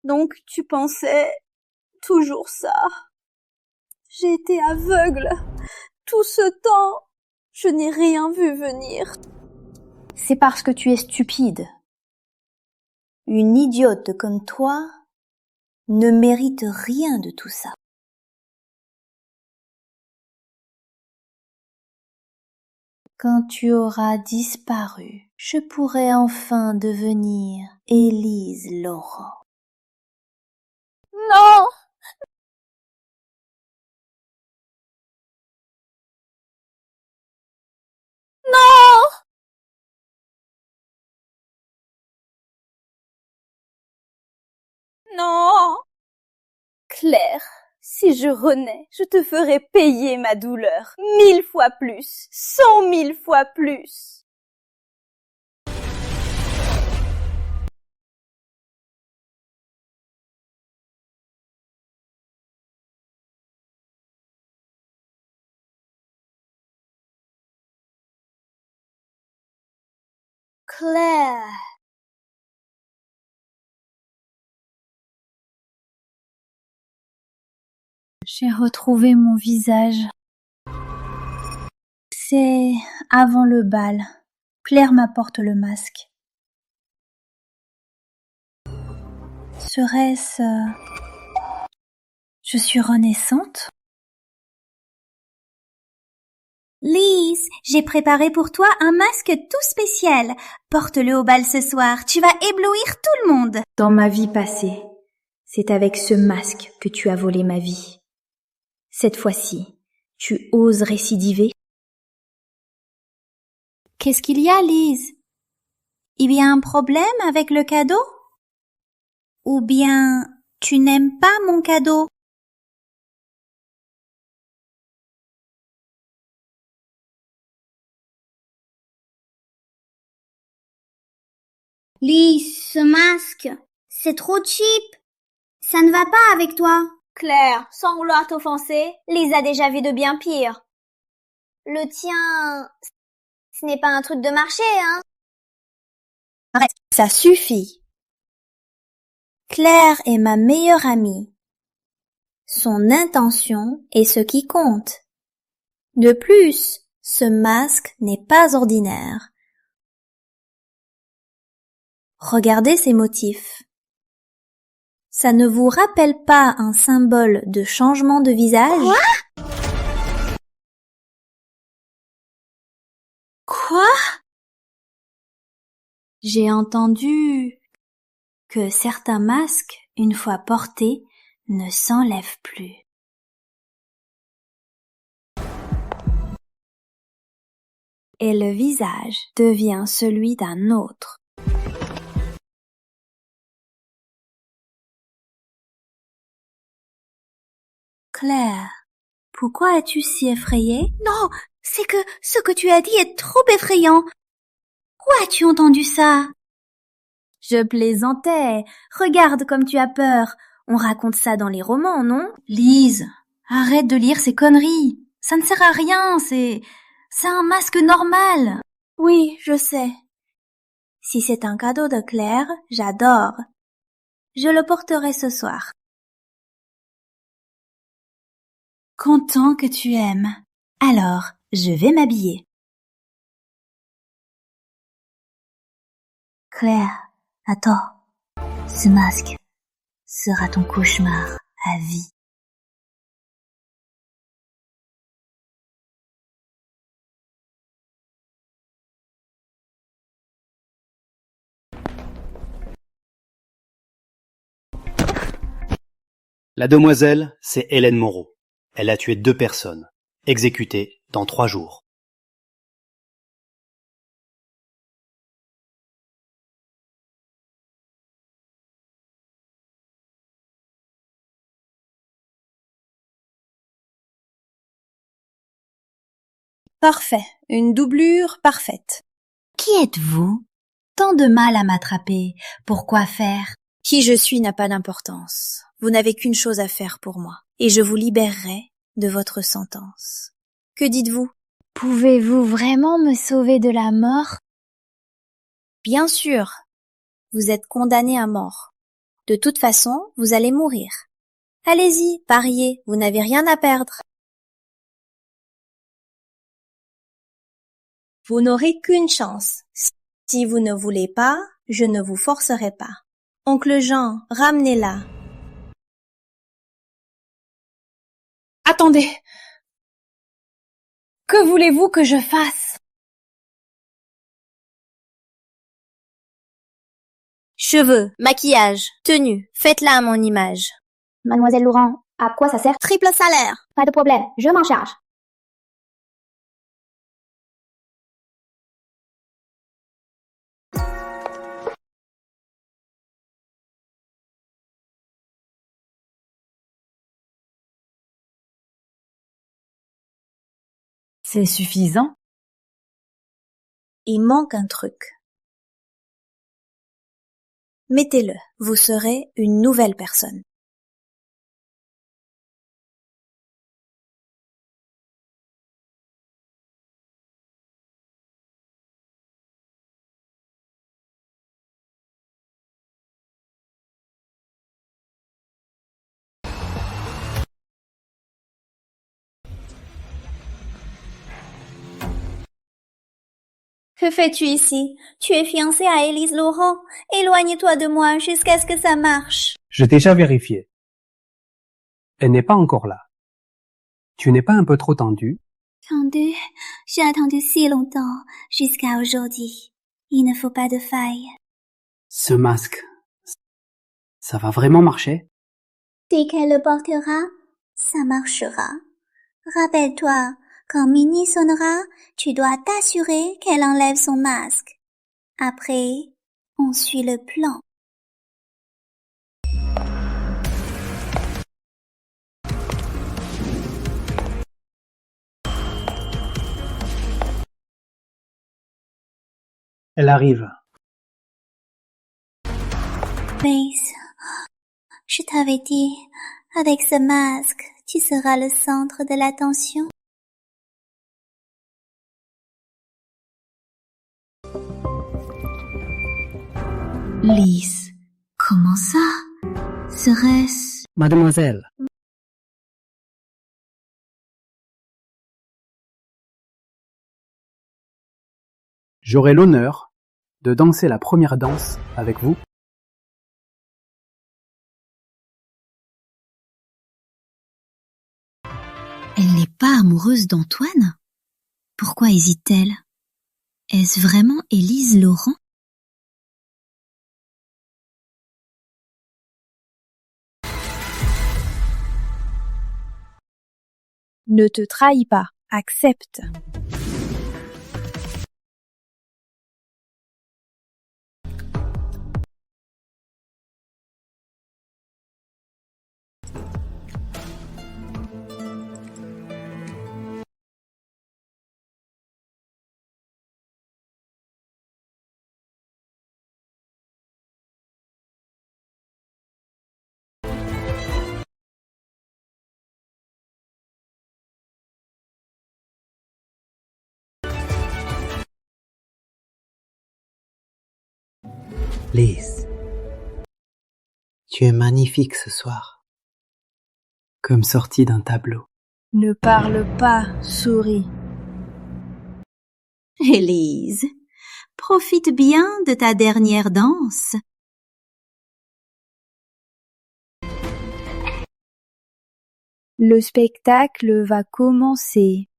Donc tu pensais toujours ça. J'ai été aveugle. Tout ce temps, je n'ai rien vu venir. C'est parce que tu es stupide. Une idiote comme toi ne mérite rien de tout ça. Quand tu auras disparu, je pourrai enfin devenir Élise Laurent. Non! Non! Non! Claire, si je renais, je te ferai payer ma douleur 1000 fois plus, 100 000 fois plus. Claire. J'ai retrouvé mon visage. C'est avant le bal. Claire m'apporte le masque. Serait-ce... Je suis renaissante? Lise, j'ai préparé pour toi un masque tout spécial. Porte-le au bal ce soir, tu vas éblouir tout le monde. Dans ma vie passée, c'est avec ce masque que tu as volé ma vie. Cette fois-ci, tu oses récidiver? Qu'est-ce qu'il y a, Lise? Il y a un problème avec le cadeau? Ou bien tu n'aimes pas mon cadeau? Lise, ce masque, c'est trop cheap. Ça ne va pas avec toi. Claire, sans vouloir t'offenser, Lise a déjà vu de bien pire. Le tien, ce n'est pas un truc de marché, hein? Arrête, ça suffit. Claire est ma meilleure amie. Son intention est ce qui compte. De plus, ce masque n'est pas ordinaire. Regardez ces motifs. Ça ne vous rappelle pas un symbole de changement de visage? Quoi? J'ai entendu que certains masques, une fois portés, ne s'enlèvent plus. Et le visage devient celui d'un autre. Claire, pourquoi es-tu si effrayée? Non, c'est que ce que tu as dit est trop effrayant. Où as-tu entendu ça? Je plaisantais. Regarde comme tu as peur. On raconte ça dans les romans, non? Lise, arrête de lire ces conneries. Ça ne sert à rien, c'est un masque normal. Oui, je sais. Si c'est un cadeau de Claire, j'adore. Je le porterai ce soir. Content que tu aimes. Alors, je vais m'habiller. Claire, attends. Ce masque sera ton cauchemar à vie. La demoiselle, c'est Hélène Moreau. Elle a tué 2 personnes, exécutées dans 3 jours. Parfait, une doublure parfaite. Qui êtes-vous? Tant de mal à m'attraper, pourquoi faire? Qui je suis n'a pas d'importance. Vous n'avez qu'une chose à faire pour moi, et je vous libérerai de votre sentence. Que dites-vous? Pouvez-vous vraiment me sauver de la mort? Bien sûr, vous êtes condamné à mort. De toute façon, vous allez mourir. Allez-y, pariez, vous n'avez rien à perdre. Vous n'aurez qu'une chance. Si vous ne voulez pas, je ne vous forcerai pas. Oncle Jean, ramenez-la. Attendez. Que voulez-vous que je fasse? Cheveux, maquillage, tenue, faites-la à mon image. Mademoiselle Laurent, à quoi ça sert? Triple salaire. Pas de problème, je m'en charge. C'est suffisant? Il manque un truc. Mettez-le, vous serez une nouvelle personne. Que fais-tu ici? Tu es fiancé à Élise Laurent. Éloigne-toi de moi jusqu'à ce que ça marche. J'ai déjà vérifié. Elle n'est pas encore là. Tu n'es pas un peu trop tendu? Tendu, j'ai attendu si longtemps, jusqu'à aujourd'hui. Il ne faut pas de faille. Ce masque, ça va vraiment marcher? Dès qu'elle le portera, ça marchera. Rappelle-toi, quand Minnie sonnera, tu dois t'assurer qu'elle enlève son masque. Après, on suit le plan. Elle arrive. Mace, je t'avais dit, avec ce masque, tu seras le centre de l'attention. Lise, comment ça? Serait-ce... Mademoiselle, J'aurai l'honneur de danser la première danse avec vous. Elle n'est pas amoureuse d'Antoine? Pourquoi hésite-t-elle? Est-ce vraiment Élise Laurent? Ne te trahis pas, accepte. Lise, tu es magnifique ce soir, comme sortie d'un tableau. Ne parle pas, souris. Élise, profite bien de ta dernière danse. Le spectacle va commencer.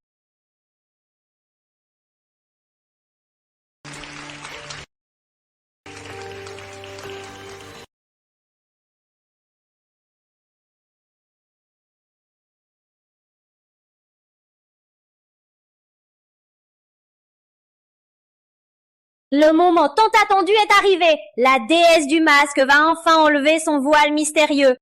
Le moment tant attendu est arrivé. La déesse du masque va enfin enlever son voile mystérieux.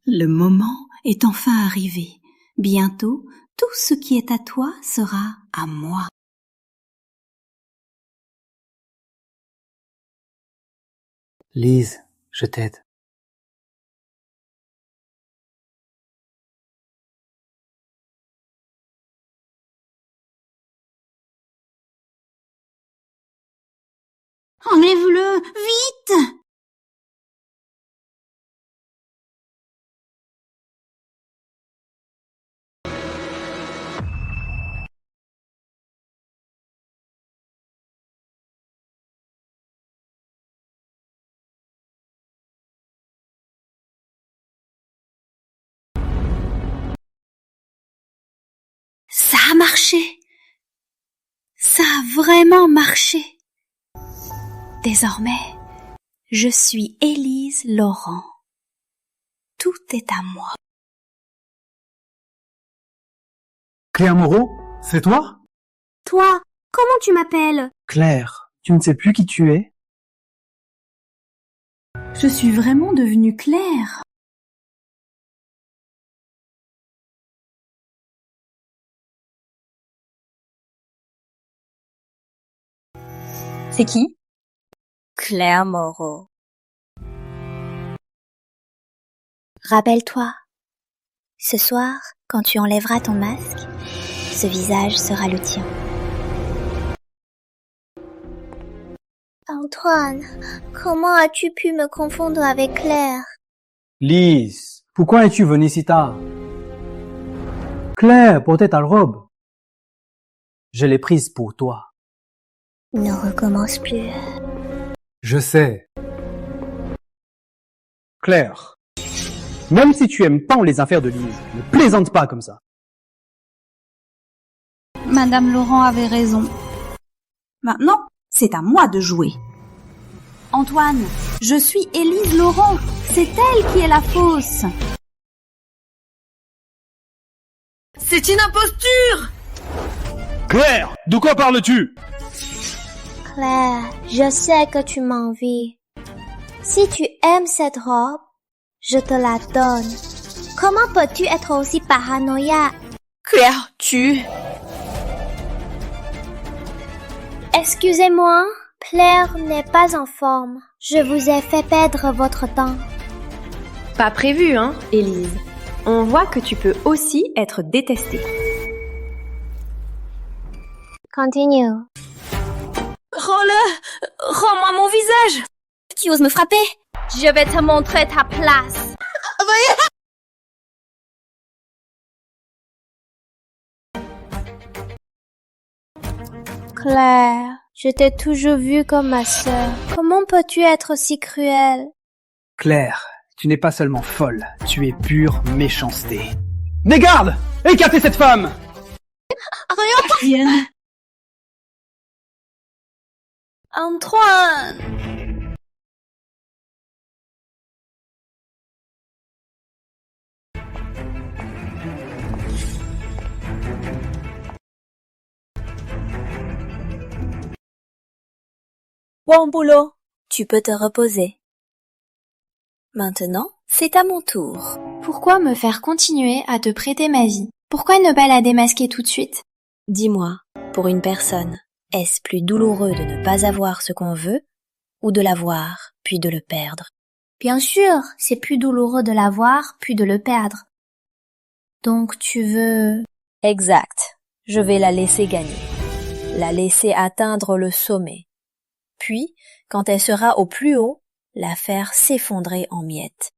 Le moment est enfin arrivé. Bientôt, tout ce qui est à toi sera à moi. Lise, je t'aide. Oh mais Vite! Ça a marché. Ça a vraiment marché. Désormais, je suis Élise Laurent. Tout est à moi. Claire Moreau, c'est toi? Toi, comment tu m'appelles? Claire, tu ne sais plus qui tu es? Je suis vraiment devenue Claire. C'est qui? Claire Moreau. Rappelle-toi, ce soir, quand tu enlèveras ton masque, ce visage sera le tien. Antoine, comment as-tu pu me confondre avec Claire? Lise, pourquoi es-tu venue si tard? Claire portait ta robe. Je l'ai prise pour toi. Ne recommence plus. Je sais. Claire, même si tu aimes pas les affaires de Lise, ne plaisante pas comme ça. Madame Laurent avait raison. Maintenant, c'est à moi de jouer. Antoine, je suis Élise Laurent. C'est elle qui est la fausse. C'est une imposture! Claire, de quoi parles-tu? Claire, je sais que tu m'envies. Si tu aimes cette robe, je te la donne. Comment peux-tu être aussi paranoïaque? Claire, tu... Excusez-moi, Claire n'est pas en forme. Je vous ai fait perdre votre temps. Pas prévu, hein, Élise. On voit que tu peux aussi être détestée. Continue. Rends-le! Rends-moi mon visage! Tu oses me frapper? Je vais te montrer ta place! Claire, je t'ai toujours vue comme ma sœur. Comment peux-tu être si cruelle? Claire, tu n'es pas seulement folle, tu es pure méchanceté. Des gardes! Écartez cette femme! Rien. Antoine! Bon boulot. Tu peux te reposer. Maintenant, c'est à mon tour. Pourquoi me faire continuer à te prêter ma vie? Pourquoi ne pas la démasquer tout de suite? Dis-moi, pour une personne, est-ce plus douloureux de ne pas avoir ce qu'on veut ou de l'avoir puis de le perdre? Bien sûr, c'est plus douloureux de l'avoir puis de le perdre. Donc tu veux... Exact. Je vais la laisser gagner. La laisser atteindre le sommet. Puis, quand elle sera au plus haut, la faire s'effondrer en miettes.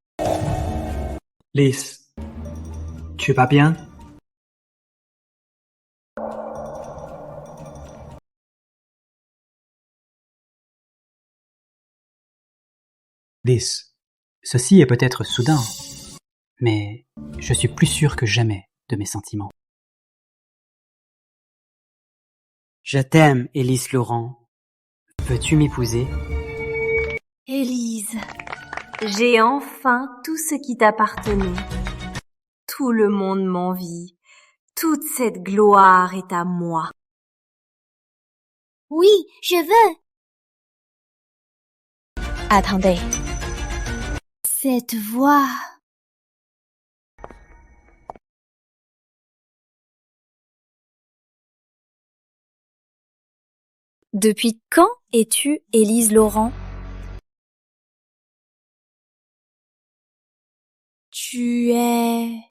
Lise, tu vas bien? Lise, ceci est peut-être soudain, mais je suis plus sûr que jamais de mes sentiments. Je t'aime, Élise Laurent. Veux-tu m'épouser? Élise, j'ai enfin tout ce qui t'appartenait. Tout le monde m'envie. Toute cette gloire est à moi. Oui, je veux. Attendez. Cette voix... Depuis quand es-tu Élise Laurent? Tu es...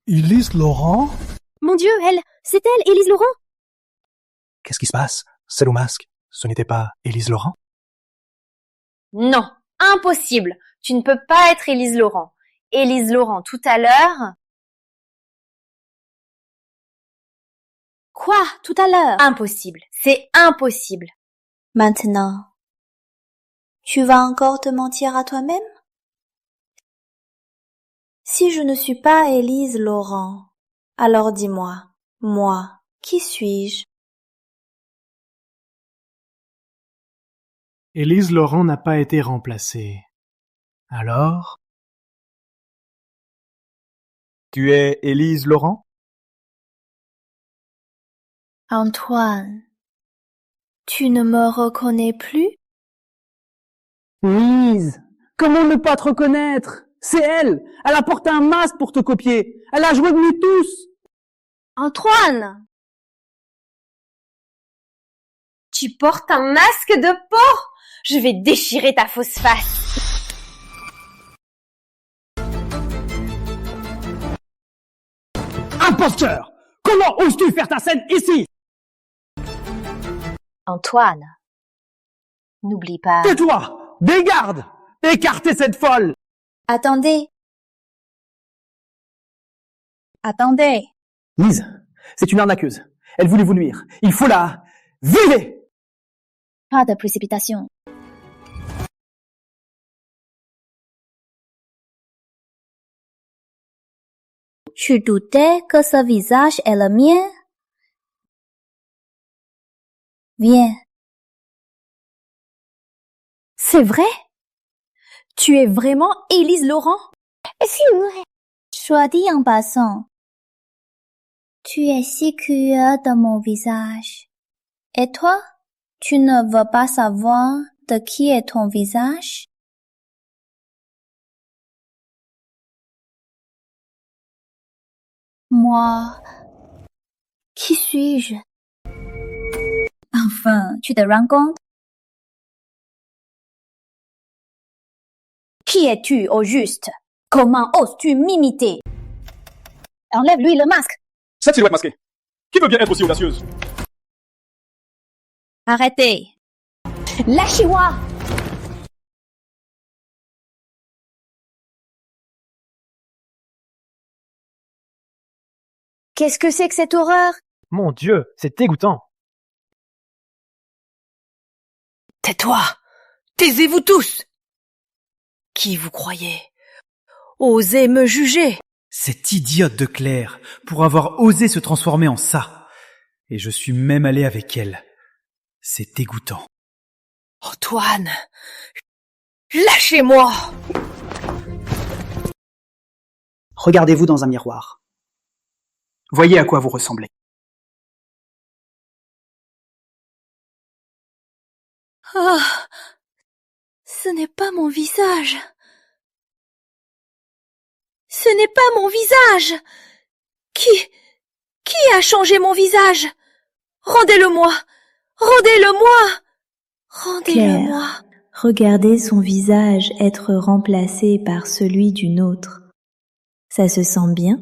Élise Laurent? Mon Dieu, c'est elle, Élise Laurent. Qu'est-ce qui se passe? Celle au masque, ce n'était pas Élise Laurent? Non, impossible. Tu ne peux pas être Élise Laurent. Élise Laurent, tout à l'heure... Quoi, tout à l'heure? Impossible. C'est impossible. Maintenant, tu vas encore te mentir à toi-même? Si je ne suis pas Élise Laurent, alors dis-moi, moi, qui suis-je? Élise Laurent n'a pas été remplacée. Alors? Tu es Élise Laurent? Antoine, tu ne me reconnais plus? Lise, comment ne pas te reconnaître? C'est elle! Elle a porté un masque pour te copier! Elle a joué de nous tous! Antoine! Tu portes un masque de porc? Je vais déchirer ta fausse face. Imposteur! Comment oses-tu faire ta scène ici? Antoine, n'oublie pas... Tais-toi! Des gardes! Écartez cette folle! Attendez. Attendez. Lise, c'est une arnaqueuse. Elle voulait vous nuire. Il faut la... Vivez! Pas de précipitation. Tu doutais que ce visage est le mien? Viens. C'est vrai? Tu es vraiment Élise Laurent? C'est vrai. Soit dit en passant, tu es si curieux de mon visage. Et toi, tu ne veux pas savoir de qui est ton visage? Moi, qui suis-je? Enfin, tu te rends compte? Qui es-tu au juste? Comment oses-tu m'imiter? Enlève-lui le masque. Cette silhouette masquée. Qui veut bien être aussi audacieuse? Arrêtez. Lâchez-moi. Qu'est-ce que c'est que cette horreur? Mon Dieu, c'est dégoûtant. Tais-toi! Taisez-vous tous! Qui vous croyez? Osez me juger! Cette idiote de Claire, pour avoir osé se transformer en ça. Et je suis même allé avec elle. C'est dégoûtant. Antoine! Lâchez-moi! Regardez-vous dans un miroir. Voyez à quoi vous ressemblez. Ah, ce n'est pas mon visage. Ce n'est pas mon visage. Qui a changé mon visage? Rendez-le-moi. Rendez-le-moi. Rendez-le-moi. Claire, regardez son visage être remplacé par celui d'une autre. Ça se sent bien?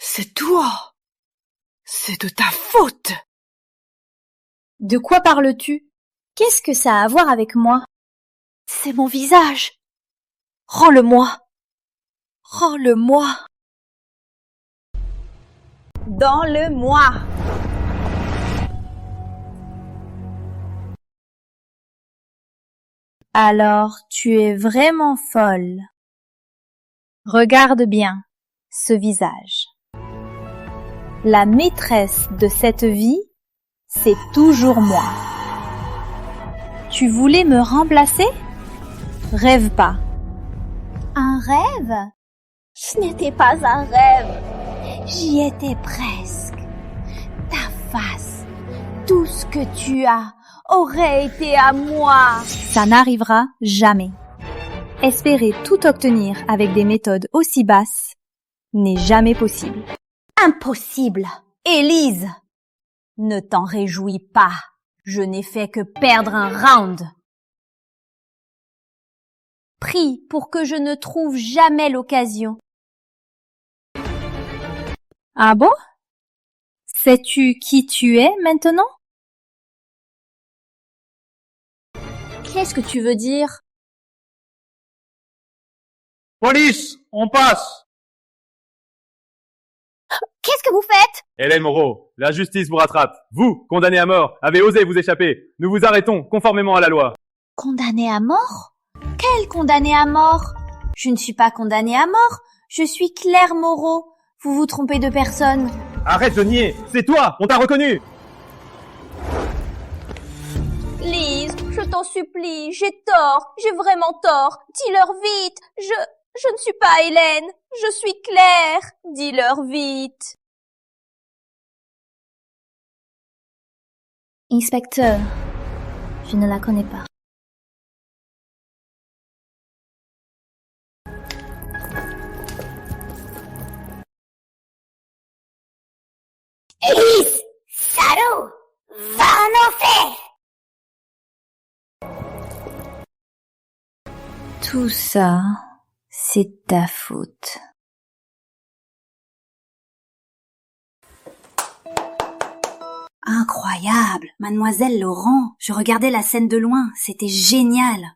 C'est toi! C'est de ta faute! De quoi parles-tu? Qu'est-ce que ça a à voir avec moi? C'est mon visage. Rends-le-moi. Rends-le-moi. Dans-le-moi. Alors, tu es vraiment folle. Regarde bien ce visage. La maîtresse de cette vie, c'est toujours moi. Tu voulais me remplacer? Rêve pas. Un rêve? Ce n'était pas un rêve. J'y étais presque. Ta face, tout ce que tu as, aurait été à moi. Ça n'arrivera jamais. Espérer tout obtenir avec des méthodes aussi basses n'est jamais possible. Impossible. Élise, ne t'en réjouis pas. Je n'ai fait que perdre un round. Prie pour que je ne trouve jamais l'occasion Ah bon? Sais-tu qui tu es maintenant? Qu'est-ce que tu veux dire? Police, on passe! Qu'est-ce que vous faites? Hélène Moreau, la justice vous rattrape. Vous, condamné à mort, avez osé vous échapper. Nous vous arrêtons conformément à la loi. Condamné à mort? Quel condamné à mort? Je ne suis pas condamné à mort, je suis Claire Moreau. Vous vous trompez de personne. Arrête de nier, c'est toi, on t'a reconnu. Lise, je t'en supplie, j'ai tort, j'ai vraiment tort. Dis-leur vite, je ne suis pas Hélène, je suis Claire. Dis-leur vite. Inspecteur, je ne la connais pas. Élise, salaud, va en enfer! Tout ça, c'est ta faute. Incroyable, Mademoiselle Laurent. Je regardais la scène de loin, c'était génial.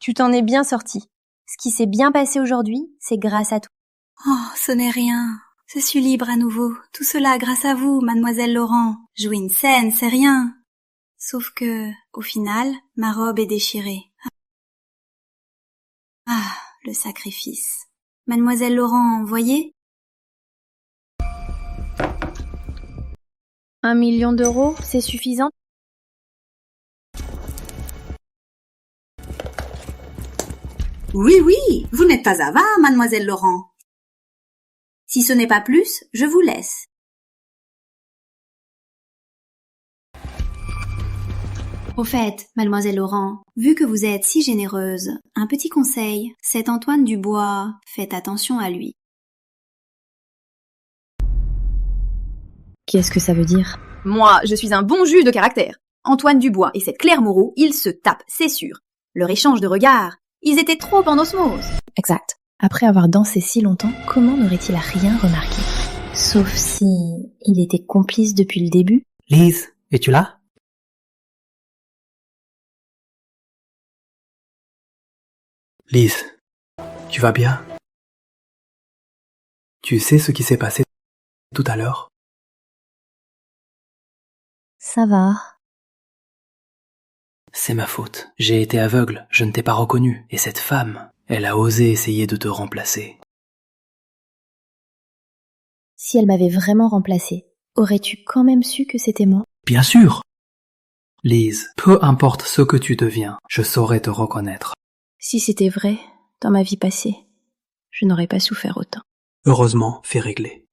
Tu t'en es bien sorti. Ce qui s'est bien passé aujourd'hui, c'est grâce à toi. Oh, ce n'est rien. Je suis libre à nouveau. Tout cela grâce à vous, Mademoiselle Laurent. Jouer une scène, c'est rien. Sauf que, au final, ma robe est déchirée. Ah, le sacrifice. Mademoiselle Laurent, voyez? 1 million d'euros, c'est suffisant? Oui, oui, vous n'êtes pas avare, Mademoiselle Laurent. Si ce n'est pas plus, je vous laisse. Au fait, Mademoiselle Laurent, vu que vous êtes si généreuse, un petit conseil, cet Antoine Dubois, faites attention à lui. Qu'est-ce que ça veut dire? Moi, je suis un bon juge de caractère. Antoine Dubois et cette Claire Moreau, ils se tapent, c'est sûr. Leur échange de regards, ils étaient trop en osmose. Exact. Après avoir dansé si longtemps, comment n'aurait-il rien remarqué? Sauf si il était complice depuis le début. Lise, es-tu là? Lise, tu vas bien? Tu sais ce qui s'est passé tout à l'heure? Ça va. C'est ma faute. J'ai été aveugle, je ne t'ai pas reconnu. Et cette femme, elle a osé essayer de te remplacer. Si elle m'avait vraiment remplacé, aurais-tu quand même su que c'était moi? Bien sûr! Lise, peu importe ce que tu deviens, je saurais te reconnaître. Si c'était vrai, dans ma vie passée, je n'aurais pas souffert autant. Heureusement, fait régler.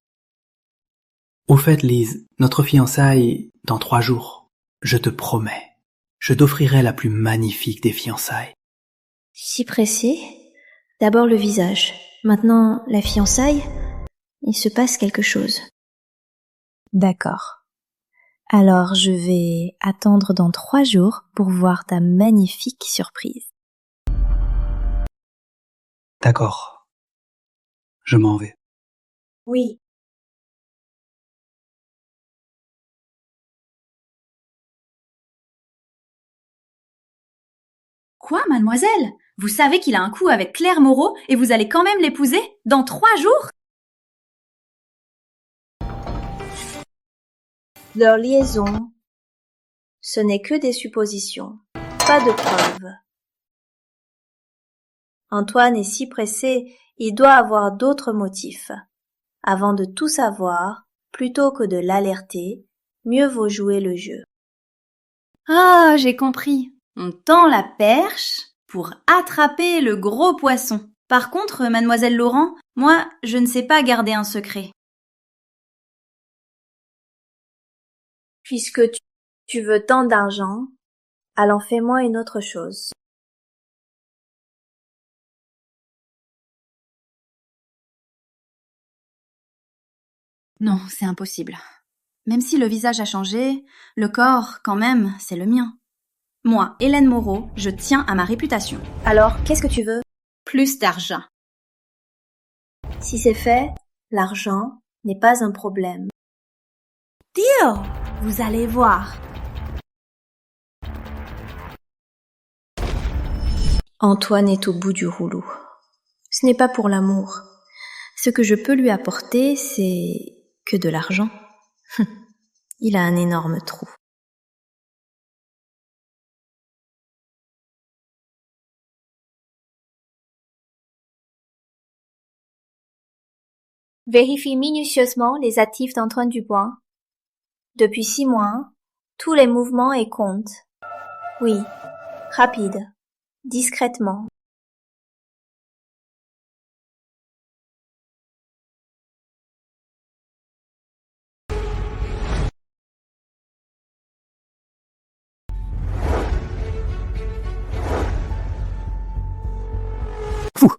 Au fait, Lise, notre fiançailles dans 3 jours. Je te promets, je t'offrirai la plus magnifique des fiançailles. Si pressé, d'abord le visage. Maintenant, la fiançaille, il se passe quelque chose. D'accord. Alors je vais attendre dans 3 jours pour voir ta magnifique surprise. D'accord. Je m'en vais. Oui. Quoi, mademoiselle? Vous savez qu'il a un coup avec Claire Moreau et vous allez quand même l'épouser dans 3 jours? Leur liaison, ce n'est que des suppositions, pas de preuves. Antoine est si pressé, il doit avoir d'autres motifs. Avant de tout savoir, plutôt que de l'alerter, mieux vaut jouer le jeu. Ah, j'ai compris. On tend la perche pour attraper le gros poisson. Par contre, mademoiselle Laurent, moi, je ne sais pas garder un secret. Puisque tu veux tant d'argent, alors fais-moi une autre chose. Non, c'est impossible. Même si le visage a changé, le corps, quand même, c'est le mien. Moi, Hélène Moreau, je tiens à ma réputation. Alors, qu'est-ce que tu veux? Plus d'argent. Si c'est fait, l'argent n'est pas un problème. Deal! Vous allez voir. Antoine est au bout du rouleau. Ce n'est pas pour l'amour. Ce que je peux lui apporter, c'est que de l'argent. Il a un énorme trou. Vérifie minutieusement les actifs d'Antoine Dubois. Depuis 6 mois, tous les mouvements et comptes. Oui, rapide, discrètement. Fou.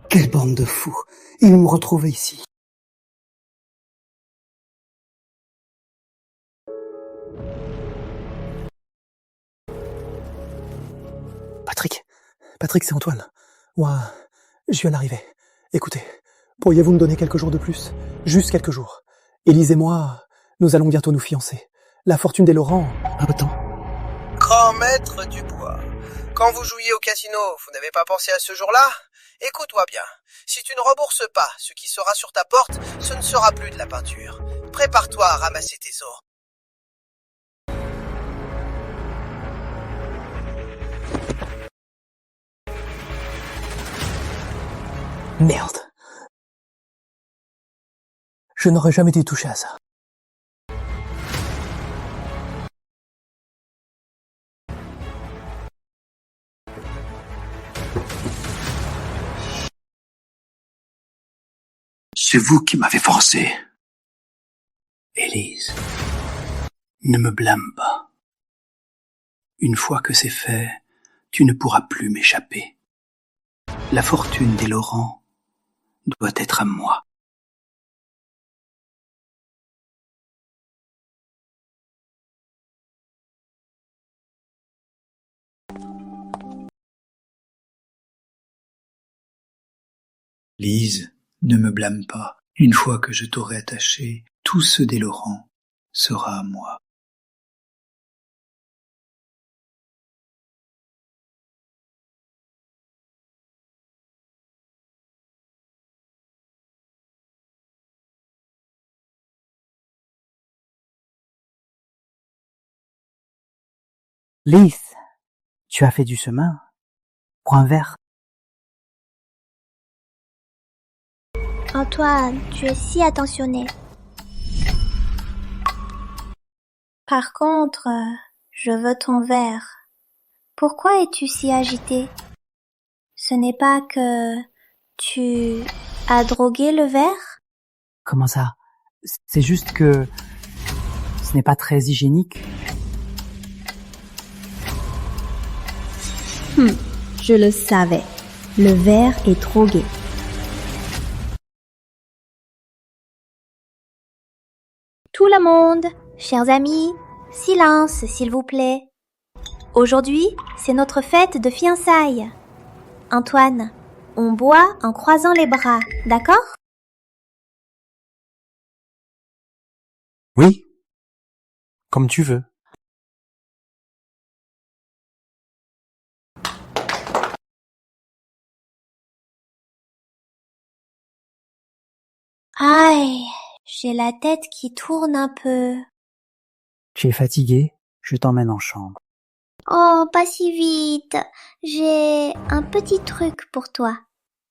Quelle bande de fous! Ils vont me retrouver ici. Patrick, c'est Antoine. Moi, je viens d'arriver. Écoutez, pourriez-vous me donner quelques jours de plus? Juste quelques jours. Élise et moi, nous allons bientôt nous fiancer. La fortune des Laurent... Attends. Grand maître Dubois, quand vous jouiez au casino, vous n'avez pas pensé à ce jour-là? Écoute-moi bien, si tu ne rembourses pas ce qui sera sur ta porte, ce ne sera plus de la peinture. Prépare-toi à ramasser tes os. Merde. Je n'aurais jamais dû toucher à ça. C'est vous qui m'avez forcé. Élise, ne me blâme pas. Une fois que c'est fait, tu ne pourras plus m'échapper. La fortune des Laurent doit être à moi. Lise, ne me blâme pas. Une fois que je t'aurai attaché, tout ce des Laurent sera à moi. Lise, tu as fait du chemin. Prends un verre. Antoine, tu es si attentionné. Par contre, je veux ton verre. Pourquoi es-tu si agité? Ce n'est pas que tu as drogué le verre? Comment ça? C'est juste que ce n'est pas très hygiénique. Je le savais. Le verre est trop gai. Tout le monde, chers amis, silence s'il vous plaît. Aujourd'hui, c'est notre fête de fiançailles. Antoine, on boit en croisant les bras, d'accord? Oui, comme tu veux. Aïe, j'ai la tête qui tourne un peu. Tu es fatigué? Je t'emmène en chambre. Oh, pas si vite. J'ai un petit truc pour toi.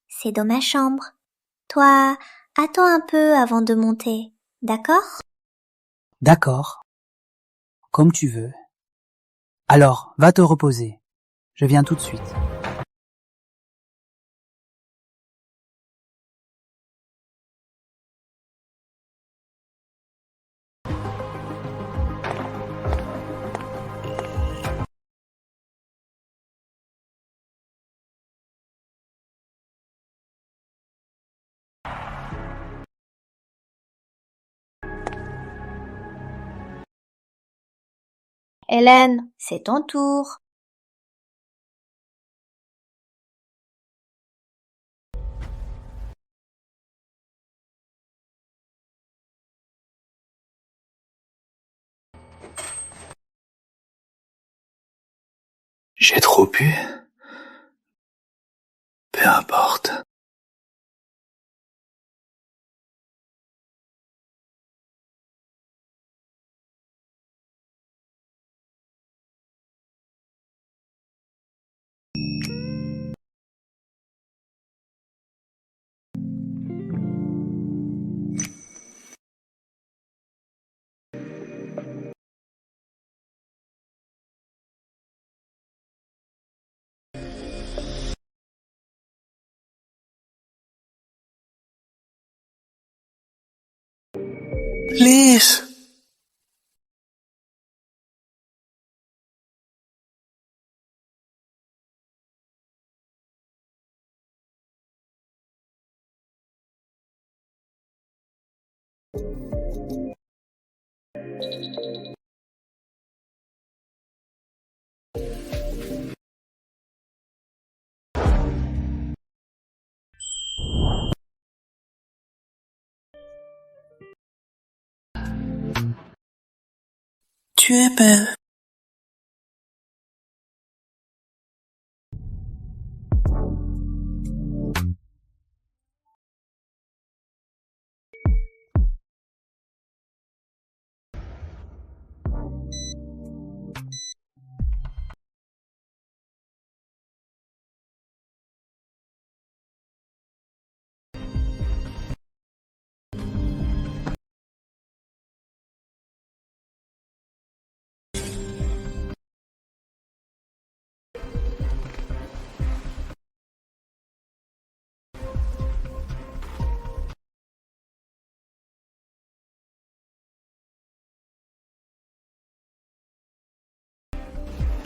C'est dans ma chambre. Toi, attends un peu avant de monter, d'accord? D'accord. Comme tu veux. Alors, va te reposer. Je viens tout de suite. Hélène, c'est ton tour. J'ai trop bu. Peu importe. Liz! Tu es belle.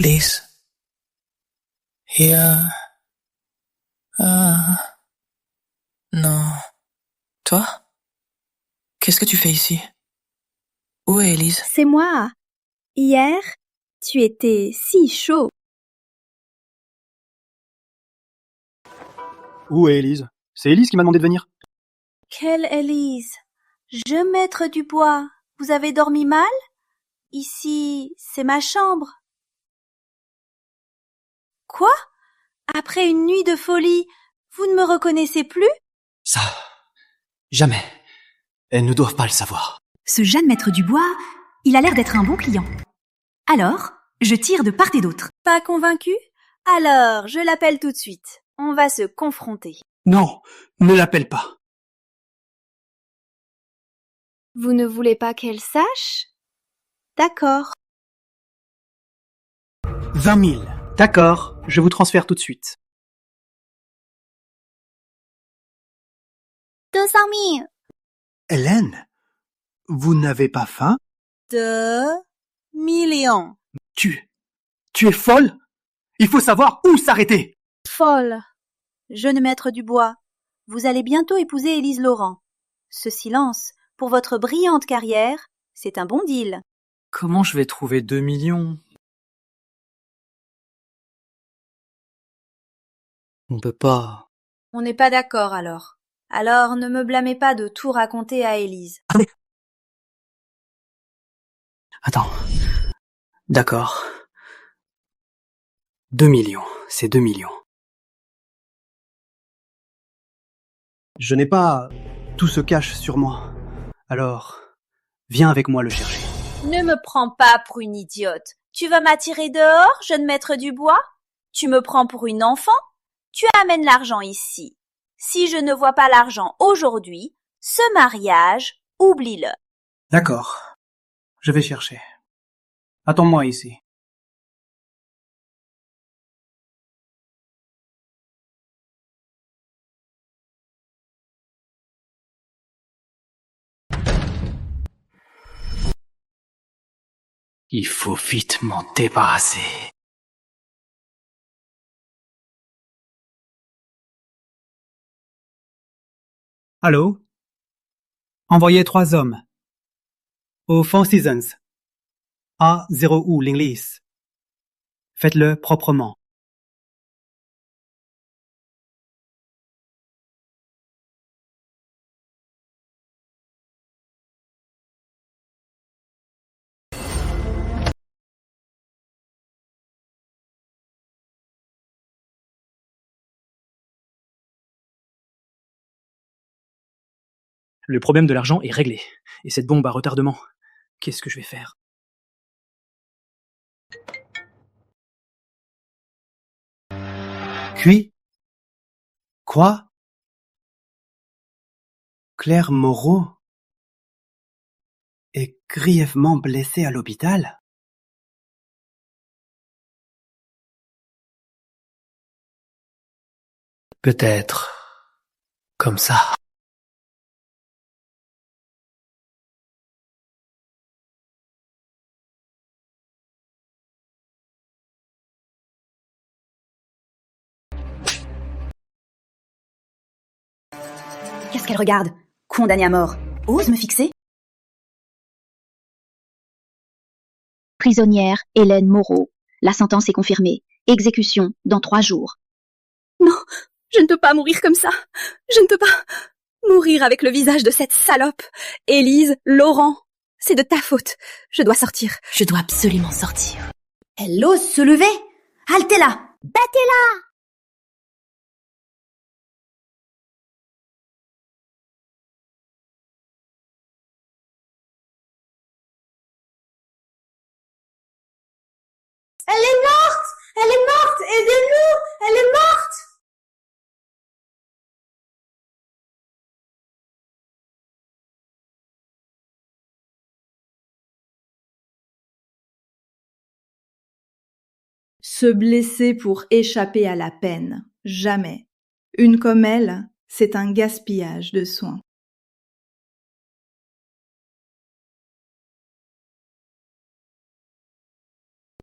Liz. Non. Toi? Qu'est-ce que tu fais ici? Où est Élise? C'est moi. Hier, tu étais si chaud. Où est Élise? C'est Élise qui m'a demandé de venir. Quelle Élise? Je, maître Dubois, vous avez dormi mal? Ici, c'est ma chambre. Quoi? Après une nuit de folie, vous ne me reconnaissez plus? Ça, jamais. Elles ne doivent pas le savoir. Ce jeune maître Dubois, il a l'air d'être un bon client. Alors, je tire de part et d'autre. Pas convaincu? Alors, je l'appelle tout de suite. On va se confronter. Non, ne l'appelle pas. Vous ne voulez pas qu'elle sache? D'accord. 20 000. D'accord, je vous transfère tout de suite. 200 000. Hélène, vous n'avez pas faim? 2 millions. Tu es folle? Il faut savoir où s'arrêter. Folle. Jeune maître Dubois, vous allez bientôt épouser Élise Laurent. Ce silence, pour votre brillante carrière, c'est un bon deal. Comment je vais trouver 2 millions? On peut pas... On n'est pas d'accord alors. Alors ne me blâmez pas de tout raconter à Élise. Attends. D'accord. 2 millions, c'est 2 millions. Je n'ai pas tout ce cash sur moi. Alors, viens avec moi le chercher. Ne me prends pas pour une idiote. Tu vas m'attirer dehors, jeune maître Dubois? Tu me prends pour une enfant? Tu amènes l'argent ici. Si je ne vois pas l'argent aujourd'hui, ce mariage, oublie-le. D'accord. Je vais chercher. Attends-moi ici. Il faut vite m'en débarrasser. Allô? Envoyez 3 hommes. Au Four Seasons. A0U l'English. Faites-le proprement. Le problème de l'argent est réglé. Et cette bombe à retardement, qu'est-ce que je vais faire? Puis? Quoi? Claire Moreau est grièvement blessée à l'hôpital? Peut-être comme ça. Qu'est-ce qu'elle regarde? Condamnée à mort. Ose me fixer? Prisonnière Hélène Moreau. La sentence est confirmée. Exécution dans 3 jours. Non, je ne peux pas mourir comme ça. Je ne peux pas mourir avec le visage de cette salope. Élise, Laurent, c'est de ta faute. Je dois sortir. Je dois absolument sortir. Elle ose se lever? Haltez-la! Battez-la! Elle est morte! Elle est morte! Aidez-nous! Elle est morte! Se blesser pour échapper à la peine, jamais. Une comme elle, c'est un gaspillage de soins.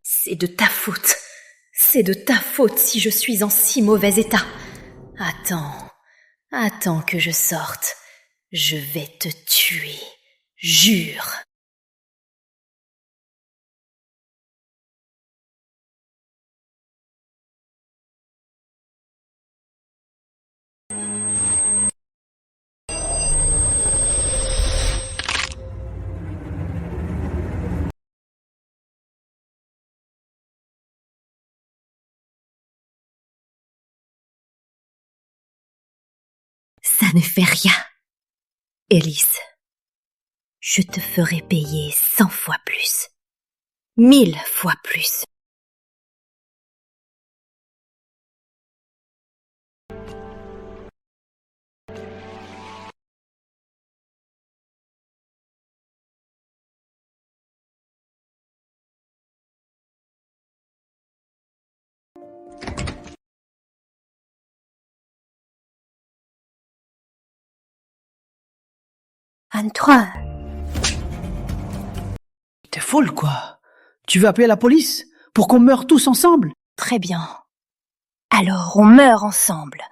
C'est de ta faute. C'est de ta faute si je suis en si mauvais état. Attends que je sorte. Je vais te tuer. Jure. Ça ne fait rien. Élise, je te ferai payer 100 fois plus. 1000 fois plus. Antoine. T'es folle, quoi. Tu veux appeler la police pour qu'on meure tous ensemble? Très bien. Alors on meurt ensemble.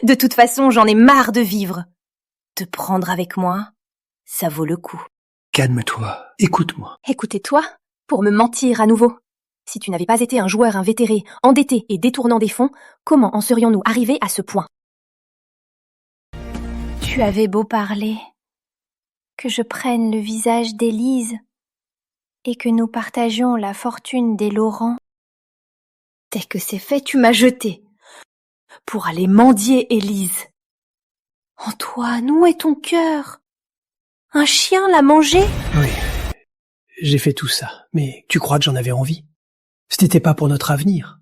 De toute façon, j'en ai marre de vivre. Te prendre avec moi, ça vaut le coup. Calme-toi, écoute-moi. Écoutez-toi, pour me mentir à nouveau. Si tu n'avais pas été un joueur invétéré, endetté et détournant des fonds, comment en serions-nous arrivés à ce point? Tu avais beau parler, que je prenne le visage d'Élise et que nous partagions la fortune des Laurent. Dès que c'est fait, tu m'as jeté pour aller mendier Élise. Antoine, où est ton cœur? Un chien l'a mangé? Oui, j'ai fait tout ça, mais tu crois que j'en avais envie? Ce n'était pas pour notre avenir.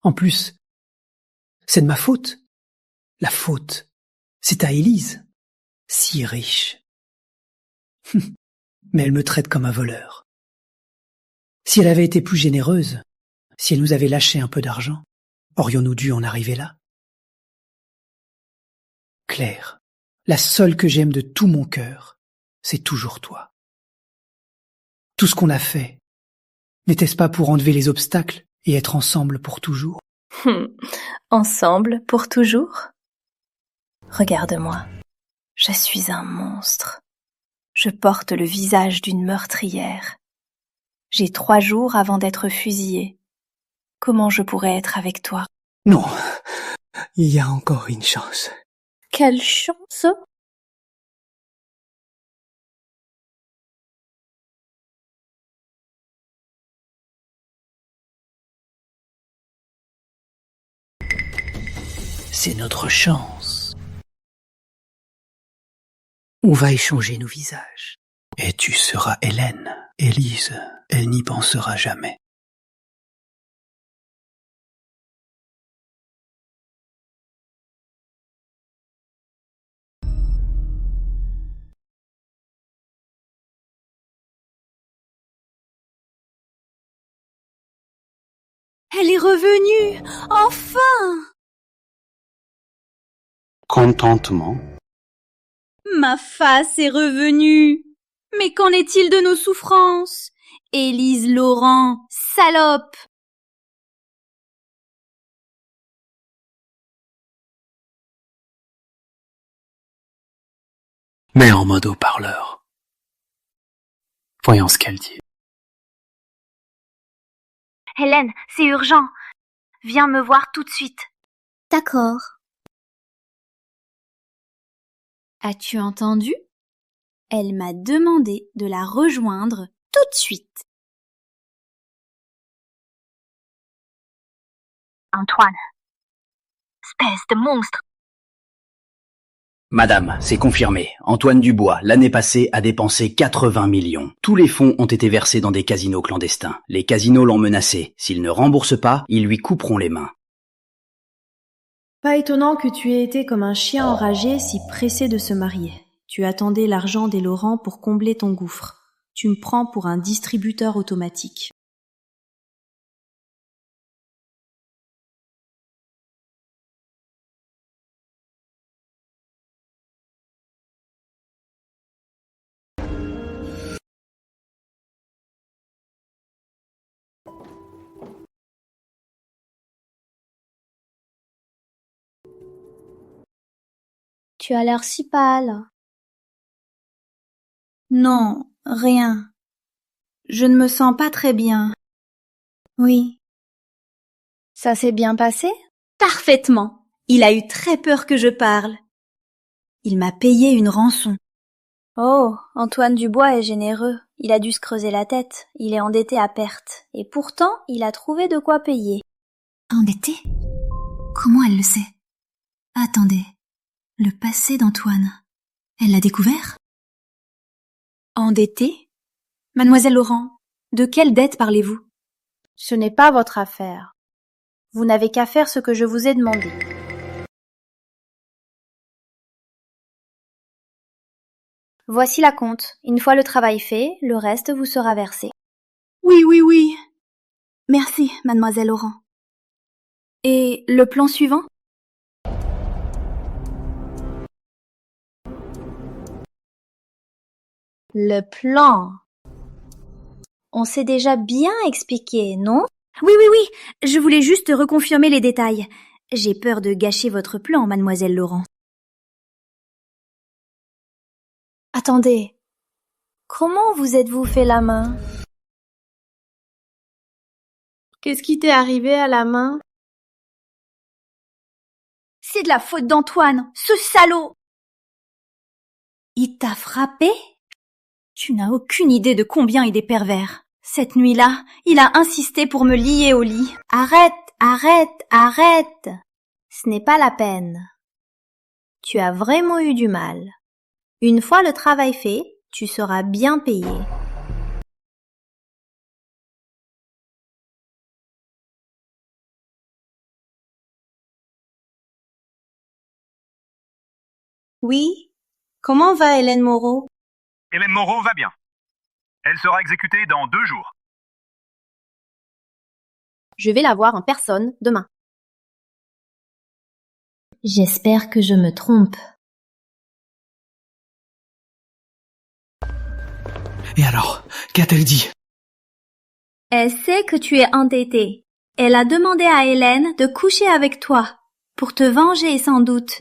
En plus, c'est de ma faute. La faute, c'est à Élise, si riche. Mais elle me traite comme un voleur. Si elle avait été plus généreuse, si elle nous avait lâché un peu d'argent, aurions-nous dû en arriver là? Claire, la seule que j'aime de tout mon cœur, c'est toujours toi. Tout ce qu'on a fait, n'était-ce pas pour enlever les obstacles et être ensemble pour toujours? Ensemble pour toujours? Regarde-moi, je suis un monstre. Je porte le visage d'une meurtrière. J'ai 3 jours avant d'être fusillée. Comment je pourrais être avec toi? Non, il y a encore une chance. Quelle chance! C'est notre chance. On va échanger nos visages. Et tu seras Hélène. Élise, elle n'y pensera jamais. Elle est revenue! Enfin! Contentement. Ma face est revenue! Mais qu'en est-il de nos souffrances? Élise Laurent, salope! Mets en mode haut-parleur. Voyons ce qu'elle dit. Hélène, c'est urgent. Viens me voir tout de suite. D'accord. As-tu entendu? Elle m'a demandé de la rejoindre tout de suite. Antoine. Espèce de monstre. Madame, c'est confirmé. Antoine Dubois, l'année passée, a dépensé 80 millions. Tous les fonds ont été versés dans des casinos clandestins. Les casinos l'ont menacé. S'il ne rembourse pas, ils lui couperont les mains. Pas étonnant que tu aies été comme un chien enragé si pressé de se marier. Tu attendais l'argent des Laurent pour combler ton gouffre. Tu me prends pour un distributeur automatique. Tu as l'air si pâle. Non, rien. Je ne me sens pas très bien. Oui. Ça s'est bien passé? Parfaitement. Il a eu très peur que je parle. Il m'a payé une rançon. Oh, Antoine Dubois est généreux. Il a dû se creuser la tête. Il est endetté à perte. Et pourtant, il a trouvé de quoi payer. Endetté? Comment elle le sait? Attendez. Le passé d'Antoine. Elle l'a découvert? Endetté? Mademoiselle Laurent, de quelle dette parlez-vous? Ce n'est pas votre affaire. Vous n'avez qu'à faire ce que je vous ai demandé. Voici la compte. Une fois le travail fait, le reste vous sera versé. Oui. Merci, mademoiselle Laurent. Et le plan suivant? Le plan. On s'est déjà bien expliqué, non? Oui, je voulais juste reconfirmer les détails. J'ai peur de gâcher votre plan, mademoiselle Laurent. Attendez. Comment vous êtes-vous fait la main? Qu'est-ce qui t'est arrivé à la main? C'est de la faute d'Antoine, ce salaud! Il t'a frappé? Tu n'as aucune idée de combien il est pervers. Cette nuit-là, il a insisté pour me lier au lit. Arrête! Ce n'est pas la peine. Tu as vraiment eu du mal. Une fois le travail fait, tu seras bien payé. Oui? Comment va Hélène Moreau? Hélène Moreau va bien. Elle sera exécutée dans 2 jours. Je vais la voir en personne demain. J'espère que je me trompe. Et alors, qu'a-t-elle dit? Elle sait que tu es endetté. Elle a demandé à Hélène de coucher avec toi, pour te venger sans doute.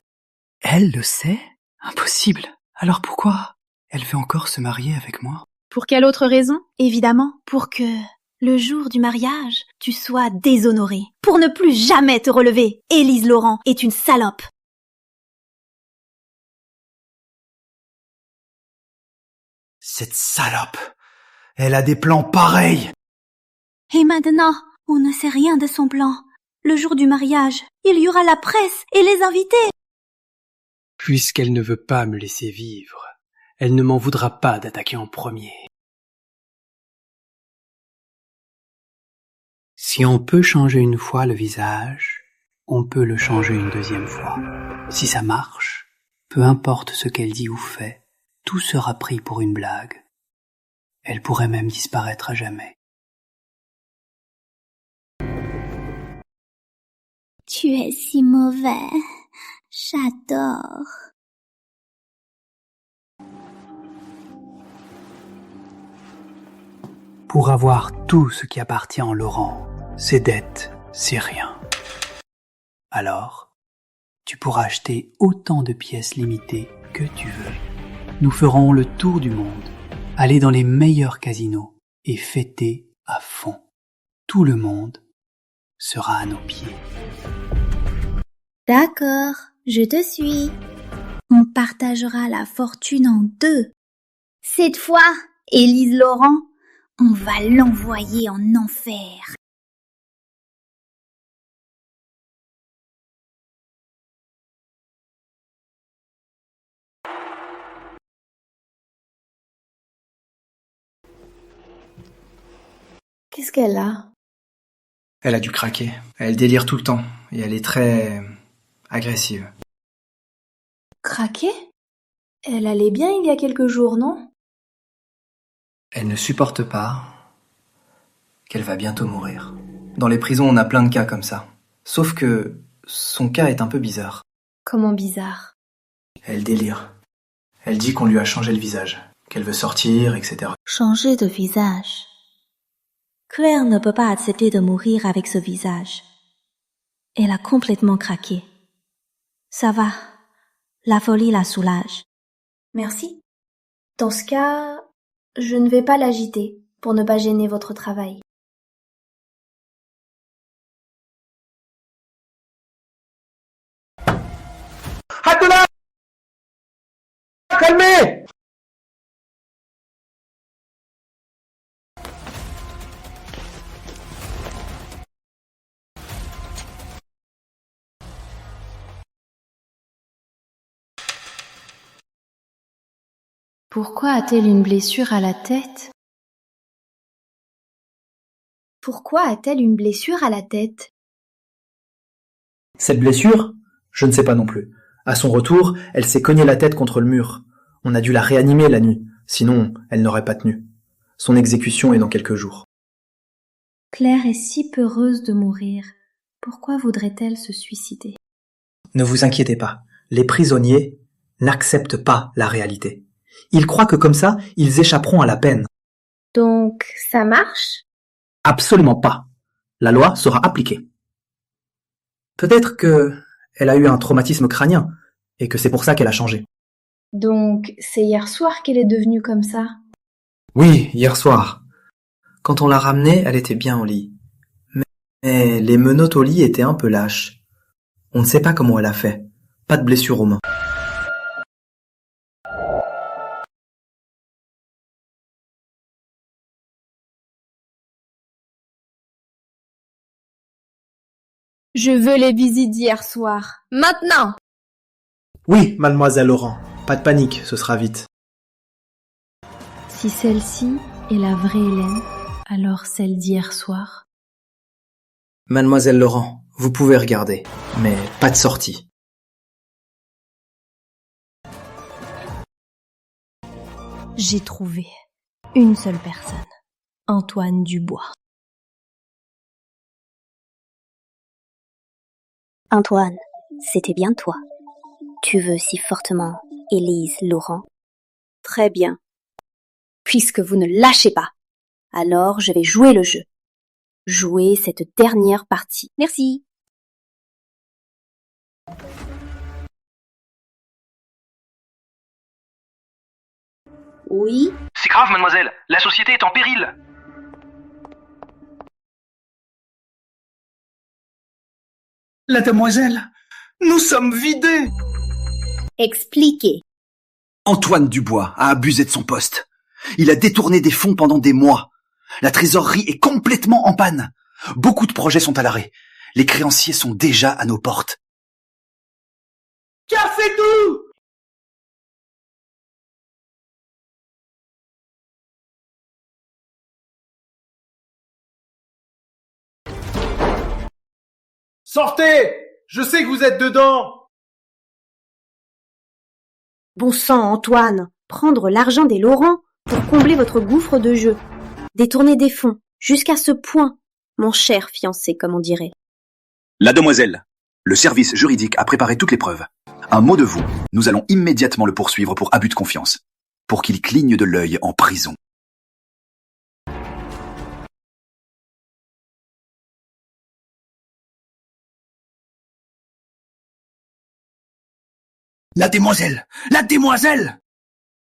Elle le sait? Impossible. Alors pourquoi? Elle veut encore se marier avec moi? Pour quelle autre raison? Évidemment, pour que, le jour du mariage, tu sois déshonorée. Pour ne plus jamais te relever. Élise Laurent est une salope. Cette salope, elle a des plans pareils. Et maintenant, on ne sait rien de son plan. Le jour du mariage, il y aura la presse et les invités. Puisqu'elle ne veut pas me laisser vivre, elle ne m'en voudra pas d'attaquer en premier. Si on peut changer une fois le visage, on peut le changer une deuxième fois. Si ça marche, peu importe ce qu'elle dit ou fait, tout sera pris pour une blague. Elle pourrait même disparaître à jamais. Tu es si mauvais. J'adore. Pour avoir tout ce qui appartient en Laurent, ses dettes, c'est rien. Alors, tu pourras acheter autant de pièces limitées que tu veux. Nous ferons le tour du monde, aller dans les meilleurs casinos et fêter à fond. Tout le monde sera à nos pieds. D'accord, je te suis. On partagera la fortune en deux. Cette fois, Élise Laurent, on va l'envoyer en enfer. Qu'est-ce qu'elle a? Elle a dû craquer. Elle délire tout le temps et elle est très agressive. Craqué? Elle allait bien il y a quelques jours, non? Elle ne supporte pas qu'elle va bientôt mourir. Dans les prisons, on a plein de cas comme ça. Sauf que son cas est un peu bizarre. Comment bizarre? Elle délire. Elle dit qu'on lui a changé le visage, qu'elle veut sortir, etc. Changer de visage. Claire ne peut pas accepter de mourir avec ce visage. Elle a complètement craqué. Ça va, la folie la soulage. Merci. Dans ce cas, je ne vais pas l'agiter pour ne pas gêner votre travail. Hatuna! Calmez! Pourquoi a-t-elle une blessure à la tête? Pourquoi a-t-elle une blessure à la tête? Cette blessure, je ne sais pas non plus. À son retour, elle s'est cognée la tête contre le mur. On a dû la réanimer la nuit, sinon elle n'aurait pas tenu. Son exécution est dans quelques jours. Claire est si peureuse de mourir. Pourquoi voudrait-elle se suicider? Ne vous inquiétez pas, les prisonniers n'acceptent pas la réalité. Ils croient que comme ça, ils échapperont à la peine. Donc, ça marche? Absolument pas. La loi sera appliquée. Peut-être que elle a eu un traumatisme crânien et que c'est pour ça qu'elle a changé. Donc, c'est hier soir qu'elle est devenue comme ça? Oui, hier soir. Quand on l'a ramenée, elle était bien au lit. Mais les menottes au lit étaient un peu lâches. On ne sait pas comment elle a fait. Pas de blessure aux mains. Je veux les visites d'hier soir. Maintenant! Oui, mademoiselle Laurent. Pas de panique, ce sera vite. Si celle-ci est la vraie Hélène, alors celle d'hier soir. Mademoiselle Laurent, vous pouvez regarder, mais pas de sortie. J'ai trouvé une seule personne. Antoine Dubois. Antoine, c'était bien toi. Tu veux si fortement Élise Laurent? Très bien. Puisque vous ne lâchez pas, alors je vais jouer le jeu. Jouer cette dernière partie. Merci. Oui, C'est grave, mademoiselle. La société est en péril. La demoiselle, nous sommes vidés. Expliquez. Antoine Dubois a abusé de son poste. Il a détourné des fonds pendant des mois. La trésorerie est complètement en panne. Beaucoup de projets sont à l'arrêt. Les créanciers sont déjà à nos portes. Cassez-tout! Sortez! Je sais que vous êtes dedans! Bon sang, Antoine, prendre l'argent des Laurent pour combler votre gouffre de jeu. Détourner des fonds, jusqu'à ce point, mon cher fiancé, comme on dirait. La demoiselle, le service juridique a préparé toutes les preuves. Un mot de vous, nous allons immédiatement le poursuivre pour abus de confiance, pour qu'il cligne de l'œil en prison. La demoiselle! La demoiselle!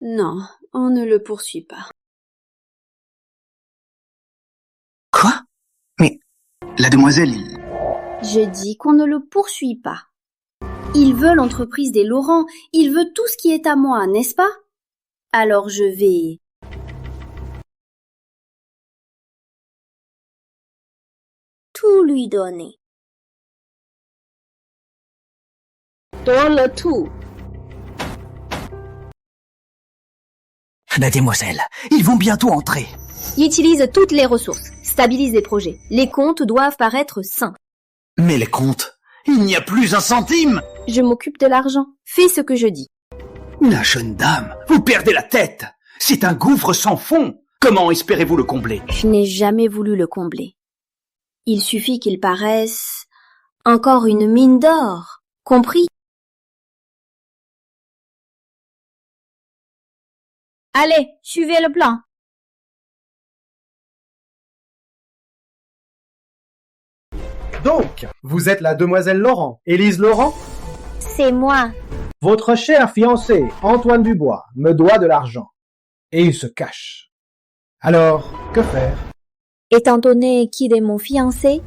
Non, on ne le poursuit pas. Quoi? Mais la demoiselle... Je dis qu'on ne le poursuit pas. Il veut l'entreprise des Laurent, il veut tout ce qui est à moi, n'est-ce pas? Alors je vais... tout lui donner. Donne tout. La demoiselle, ils vont bientôt entrer. Utilise toutes les ressources, stabilise les projets. Les comptes doivent paraître sains. Mais les comptes, il n'y a plus un centime. Je m'occupe de l'argent. Fais ce que je dis. La jeune dame, vous perdez la tête. C'est un gouffre sans fond. Comment espérez-vous le combler? Je n'ai jamais voulu le combler. Il suffit qu'il paraisse encore une mine d'or. Compris? Allez, suivez le plan. Donc, vous êtes la demoiselle Laurent, Élise Laurent? C'est moi. Votre cher fiancé, Antoine Dubois, me doit de l'argent. Et il se cache. Alors, que faire? Étant donné qu'il est mon fiancé,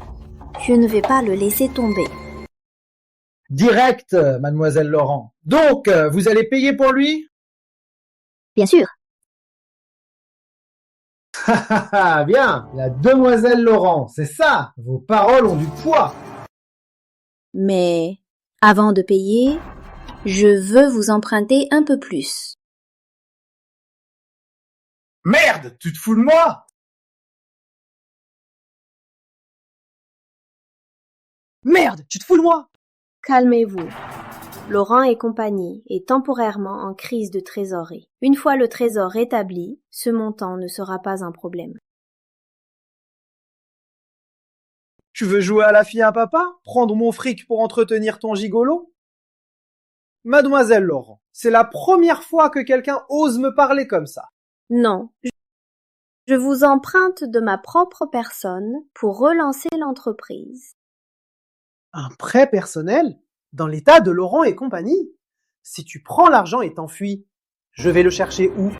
je ne vais pas le laisser tomber. Direct, mademoiselle Laurent. Donc, vous allez payer pour lui? Bien sûr. Bien, la demoiselle Laurent, c'est ça, vos paroles ont du poids. Mais, avant de payer, je veux vous emprunter un peu plus. Merde, tu te fous de moi? Merde, tu te fous de moi? Calmez-vous. Laurent et compagnie est temporairement en crise de trésorerie. Une fois le trésor rétabli, ce montant ne sera pas un problème. Tu veux jouer à la fille à papa? Prendre mon fric pour entretenir ton gigolo? Mademoiselle Laurent, c'est la première fois que quelqu'un ose me parler comme ça. Non, je vous emprunte de ma propre personne pour relancer l'entreprise. Un prêt personnel? Dans l'état de Laurent et compagnie? Si tu prends l'argent et t'enfuis, je vais le chercher où?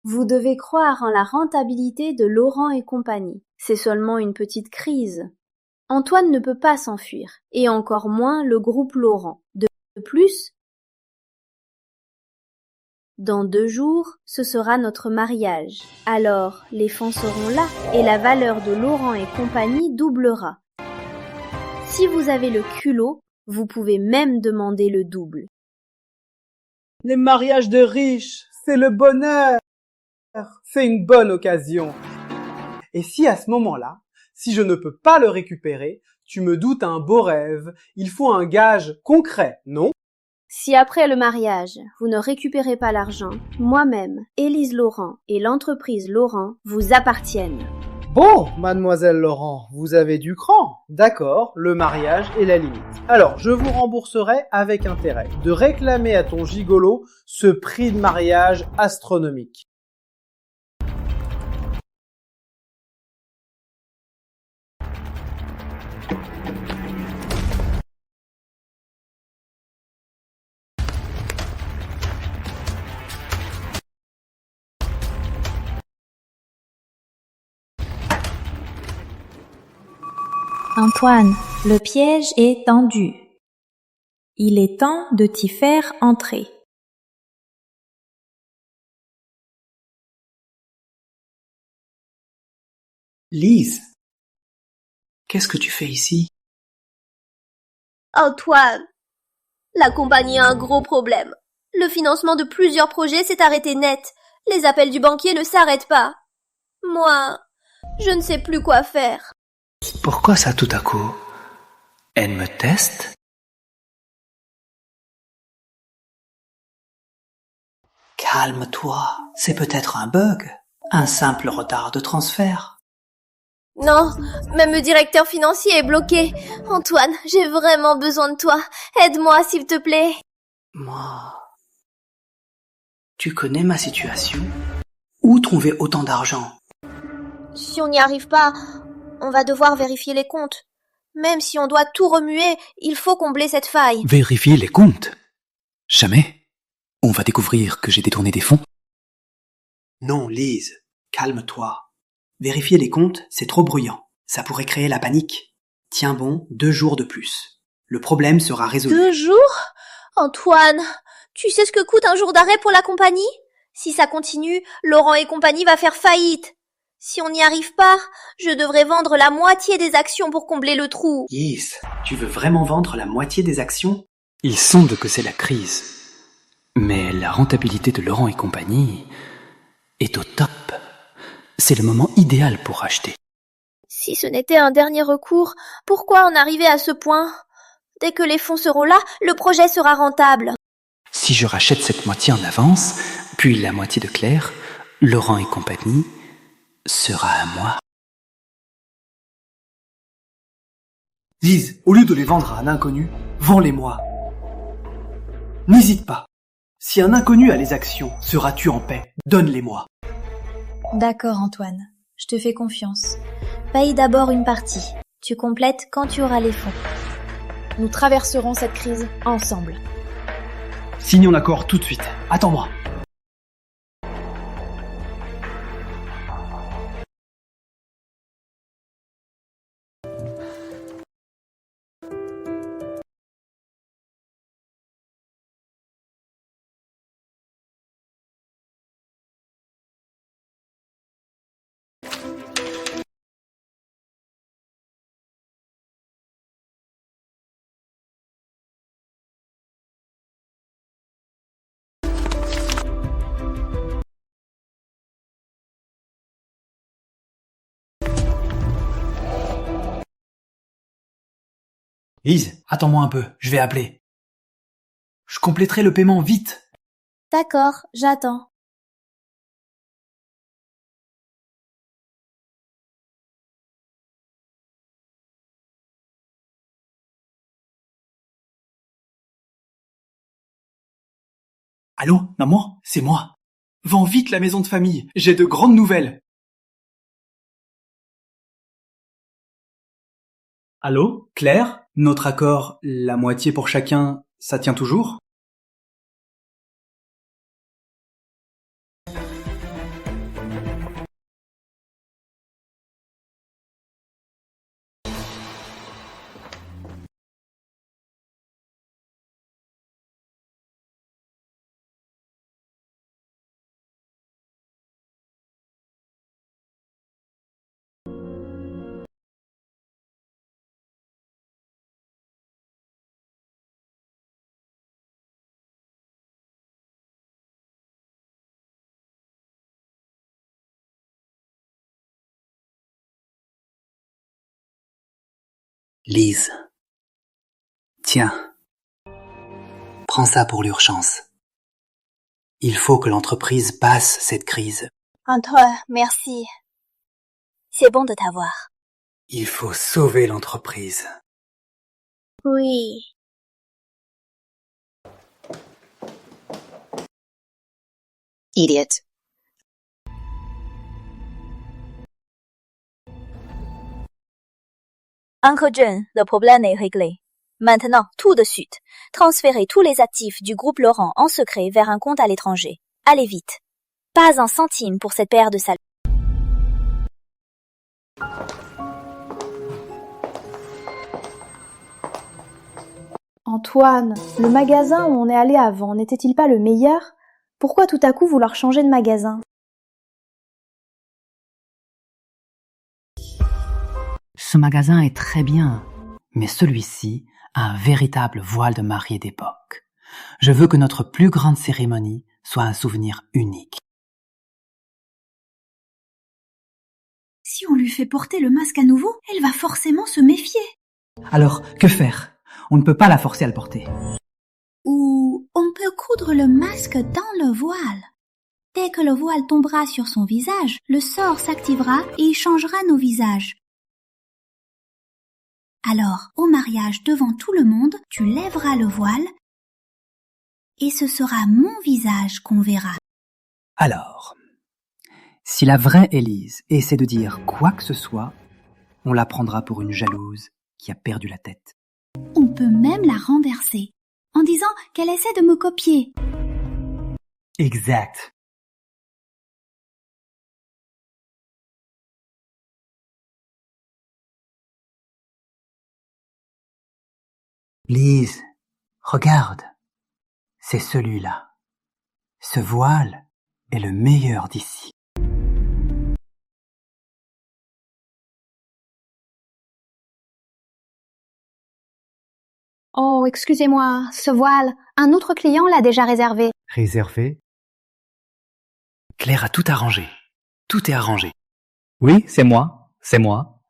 Vous devez croire en la rentabilité de Laurent et compagnie. C'est seulement une petite crise. Antoine ne peut pas s'enfuir, et encore moins le groupe Laurent. De plus, dans 2 jours, ce sera notre mariage. Alors, les fonds seront là, et la valeur de Laurent et compagnie doublera. Si vous avez le culot, vous pouvez même demander le double. Les mariages de riches, c'est le bonheur. C'est une bonne occasion. Et si à ce moment-là, si je ne peux pas le récupérer, tu me doutes un beau rêve, il faut un gage concret, non? Si après le mariage, vous ne récupérez pas l'argent, moi-même, Élise Laurent et l'entreprise Laurent vous appartiennent. Bon, mademoiselle Laurent, vous avez du cran. D'accord, le mariage est la limite. Alors, je vous rembourserai avec intérêt de réclamer à ton gigolo ce prix de mariage astronomique. Antoine, le piège est tendu. Il est temps de t'y faire entrer. Lise, qu'est-ce que tu fais ici? Antoine, la compagnie a un gros problème. Le financement de plusieurs projets s'est arrêté net. Les appels du banquier ne s'arrêtent pas. Moi, je ne sais plus quoi faire. Pourquoi ça tout à coup? Elle me teste? Calme-toi, c'est peut-être un bug, un simple retard de transfert. Non, même le directeur financier est bloqué. Antoine, j'ai vraiment besoin de toi. Aide-moi, s'il te plaît. Moi... Tu connais ma situation? Où trouver autant d'argent? Si on n'y arrive pas, on va devoir vérifier les comptes. Même si on doit tout remuer, il faut combler cette faille. Vérifier les comptes? Jamais. On va découvrir que j'ai détourné des fonds. Non, Lise, calme-toi. Vérifier les comptes, c'est trop bruyant. Ça pourrait créer la panique. Tiens bon, 2 jours de plus. Le problème sera résolu. 2 jours? Antoine, tu sais ce que coûte un jour d'arrêt pour la compagnie? Si ça continue, Laurent et compagnie va faire faillite. Si on n'y arrive pas, je devrais vendre la moitié des actions pour combler le trou. Yes, tu veux vraiment vendre la moitié des actions? Il semble que c'est la crise. Mais la rentabilité de Laurent et compagnie est au top. C'est le moment idéal pour acheter. Si ce n'était un dernier recours, pourquoi en arriver à ce point? Dès que les fonds seront là, le projet sera rentable. Si je rachète cette moitié en avance, puis la moitié de Claire, Laurent et compagnie sera à moi. Lise, au lieu de les vendre à un inconnu, vends-les-moi. N'hésite pas. Si un inconnu a les actions, seras-tu en paix? Donne-les-moi. D'accord, Antoine. Je te fais confiance. Paye d'abord une partie. Tu complètes quand tu auras les fonds. Nous traverserons cette crise ensemble. Signons l'accord tout de suite. Attends-moi. Lise, attends-moi un peu, je vais appeler. Je compléterai le paiement vite. D'accord, j'attends. Allô, maman, c'est moi. Vends vite la maison de famille, j'ai de grandes nouvelles. Allô, Claire? Notre accord, la moitié pour chacun, ça tient toujours? Lise. Tiens. Prends ça pour l'urgence. Il faut que l'entreprise passe cette crise. Antoine, merci. C'est bon de t'avoir. Il faut sauver l'entreprise. Oui. Idiot. Uncle John, le problème est réglé. Maintenant, tout de suite, transférez tous les actifs du groupe Laurent en secret vers un compte à l'étranger. Allez vite. Pas un centime pour cette paire de salauds. Antoine, le magasin où on est allé avant n'était-il pas le meilleur? Pourquoi tout à coup vouloir changer de magasin? Ce magasin est très bien, mais celui-ci a un véritable voile de mariée d'époque. Je veux que notre plus grande cérémonie soit un souvenir unique. Si on lui fait porter le masque à nouveau, elle va forcément se méfier. Alors, que faire? On ne peut pas la forcer à le porter. Ou on peut coudre le masque dans le voile. Dès que le voile tombera sur son visage, le sort s'activera et il changera nos visages. Alors, au mariage devant tout le monde, tu lèveras le voile et ce sera mon visage qu'on verra. Alors, si la vraie Élise essaie de dire quoi que ce soit, on la prendra pour une jalouse qui a perdu la tête. On peut même la renverser, en disant qu'elle essaie de me copier. Exact. Lise, regarde. C'est celui-là. Ce voile est le meilleur d'ici. Oh, excusez-moi, ce voile, un autre client l'a déjà réservé. Réservé? Claire a tout arrangé. Tout est arrangé. Oui, c'est moi.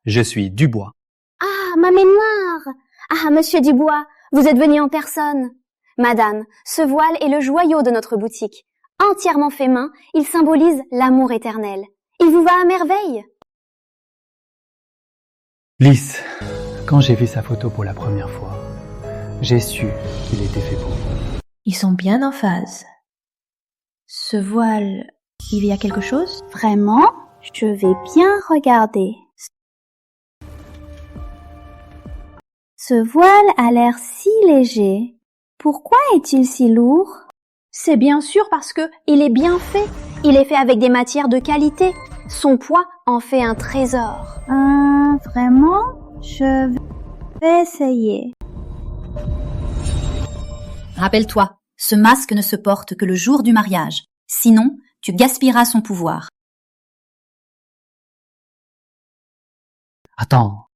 Je suis Dubois. Ah, ma mémoire! Ah, monsieur Dubois, vous êtes venu en personne. Madame, ce voile est le joyau de notre boutique. Entièrement fait main, il symbolise l'amour éternel. Il vous va à merveille. Lys, quand j'ai vu sa photo pour la première fois, j'ai su qu'il était fait pour vous. Ils sont bien en phase. Ce voile, il y a quelque chose? Vraiment? Je vais bien regarder. Ce voile a l'air si léger. Pourquoi est-il si lourd? C'est bien sûr parce que il est bien fait. Il est fait avec des matières de qualité. Son poids en fait un trésor. Vraiment? Je vais essayer. Rappelle-toi, ce masque ne se porte que le jour du mariage. Sinon, tu gaspilleras son pouvoir. Attends.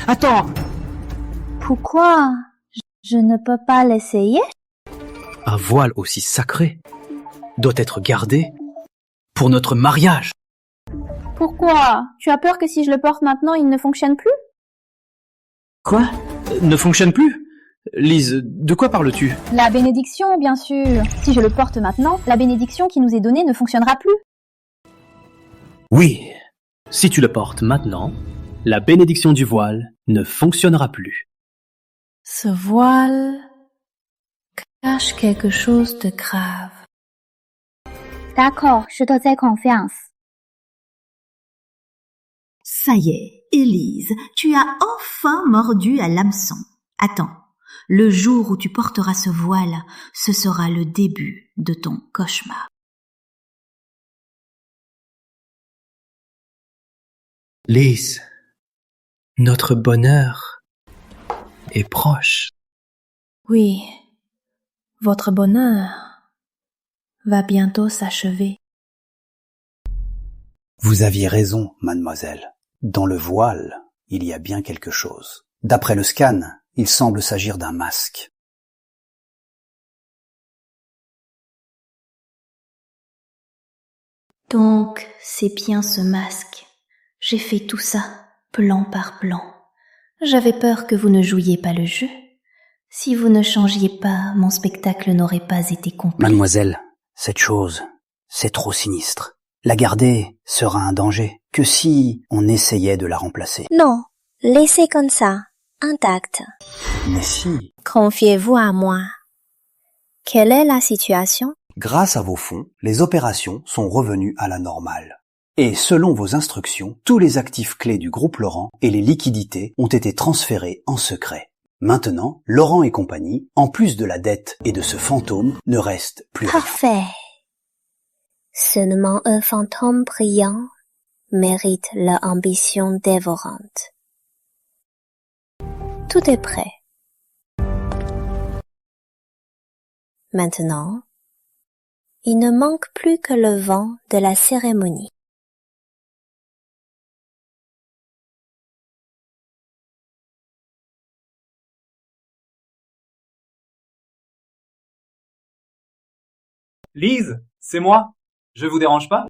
Attends! Pourquoi? Je ne peux pas l'essayer? Un voile aussi sacré doit être gardé pour notre mariage. Pourquoi? Tu as peur que si je le porte maintenant, il ne fonctionne plus? Quoi? Ne fonctionne plus? Lise, de quoi parles-tu? La bénédiction, bien sûr. Si je le porte maintenant, la bénédiction qui nous est donnée ne fonctionnera plus. Oui, si tu le portes maintenant, la bénédiction du voile ne fonctionnera plus. Ce voile cache quelque chose de grave. D'accord, je te fais confiance. Ça y est, Élise, tu as enfin mordu à l'hameçon. Attends, le jour où tu porteras ce voile, ce sera le début de ton cauchemar. Lise, notre bonheur est proche. Oui, votre bonheur va bientôt s'achever. Vous aviez raison, mademoiselle. Dans le voile, il y a bien quelque chose. D'après le scan, il semble s'agir d'un masque. Donc, c'est bien ce masque. J'ai fait tout ça, plan par plan. J'avais peur que vous ne jouiez pas le jeu. Si vous ne changiez pas, mon spectacle n'aurait pas été complet. Mademoiselle, cette chose, c'est trop sinistre. La garder sera un danger. Que si on essayait de la remplacer? Non, laissez comme ça, intact. Mais si. Confiez-vous à moi. Quelle est la situation? Grâce à vos fonds, les opérations sont revenues à la normale. Et selon vos instructions, tous les actifs clés du groupe Laurent et les liquidités ont été transférés en secret. Maintenant, Laurent et compagnie, en plus de la dette et de ce fantôme, ne reste plus rien. Parfait. Seulement un fantôme brillant mérite l'ambition dévorante. Tout est prêt. Maintenant, il ne manque plus que le vent de la cérémonie. Lise, c'est moi. Je vous dérange pas?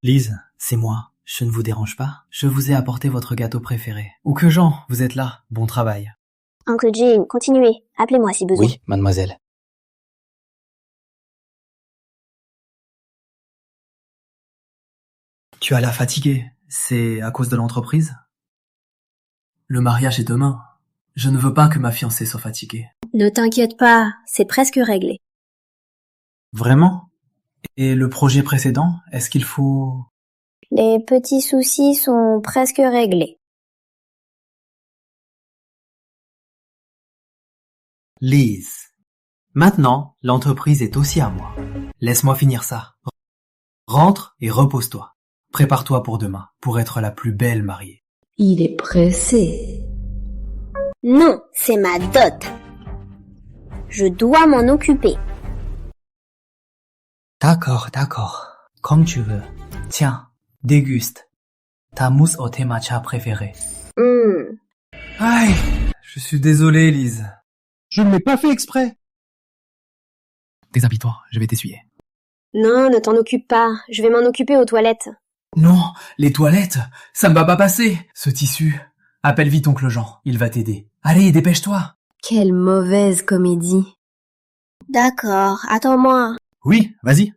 Lise, c'est moi. Je ne vous dérange pas. Je vous ai apporté votre gâteau préféré. Ou que Jean, vous êtes là. Bon travail. Oncle Jim, continuez. Appelez-moi si besoin. Oui, mademoiselle. Tu as l'air fatigué. C'est à cause de l'entreprise? Le mariage est demain. Je ne veux pas que ma fiancée soit fatiguée. Ne t'inquiète pas, c'est presque réglé. Vraiment? Et le projet précédent, est-ce qu'il faut... Les petits soucis sont presque réglés. Lise. Maintenant, l'entreprise est aussi à moi. Laisse-moi finir ça. Rentre et repose-toi. Prépare-toi pour demain, pour être la plus belle mariée. Il est pressé. Non, c'est ma dot. Je dois m'en occuper. D'accord, d'accord. Comme tu veux. Tiens, déguste. Ta mousse au thé matcha préférée. Aïe, je suis désolé, Lise. Je ne l'ai pas fait exprès. Déshabille-toi, je vais t'essuyer. Non, ne t'en occupe pas. Je vais m'en occuper aux toilettes. Non, les toilettes, ça ne va pas passer, ce tissu. Appelle vite oncle Jean, il va t'aider. Allez, dépêche-toi. Quelle mauvaise comédie. D'accord, attends-moi. Oui, vas-y.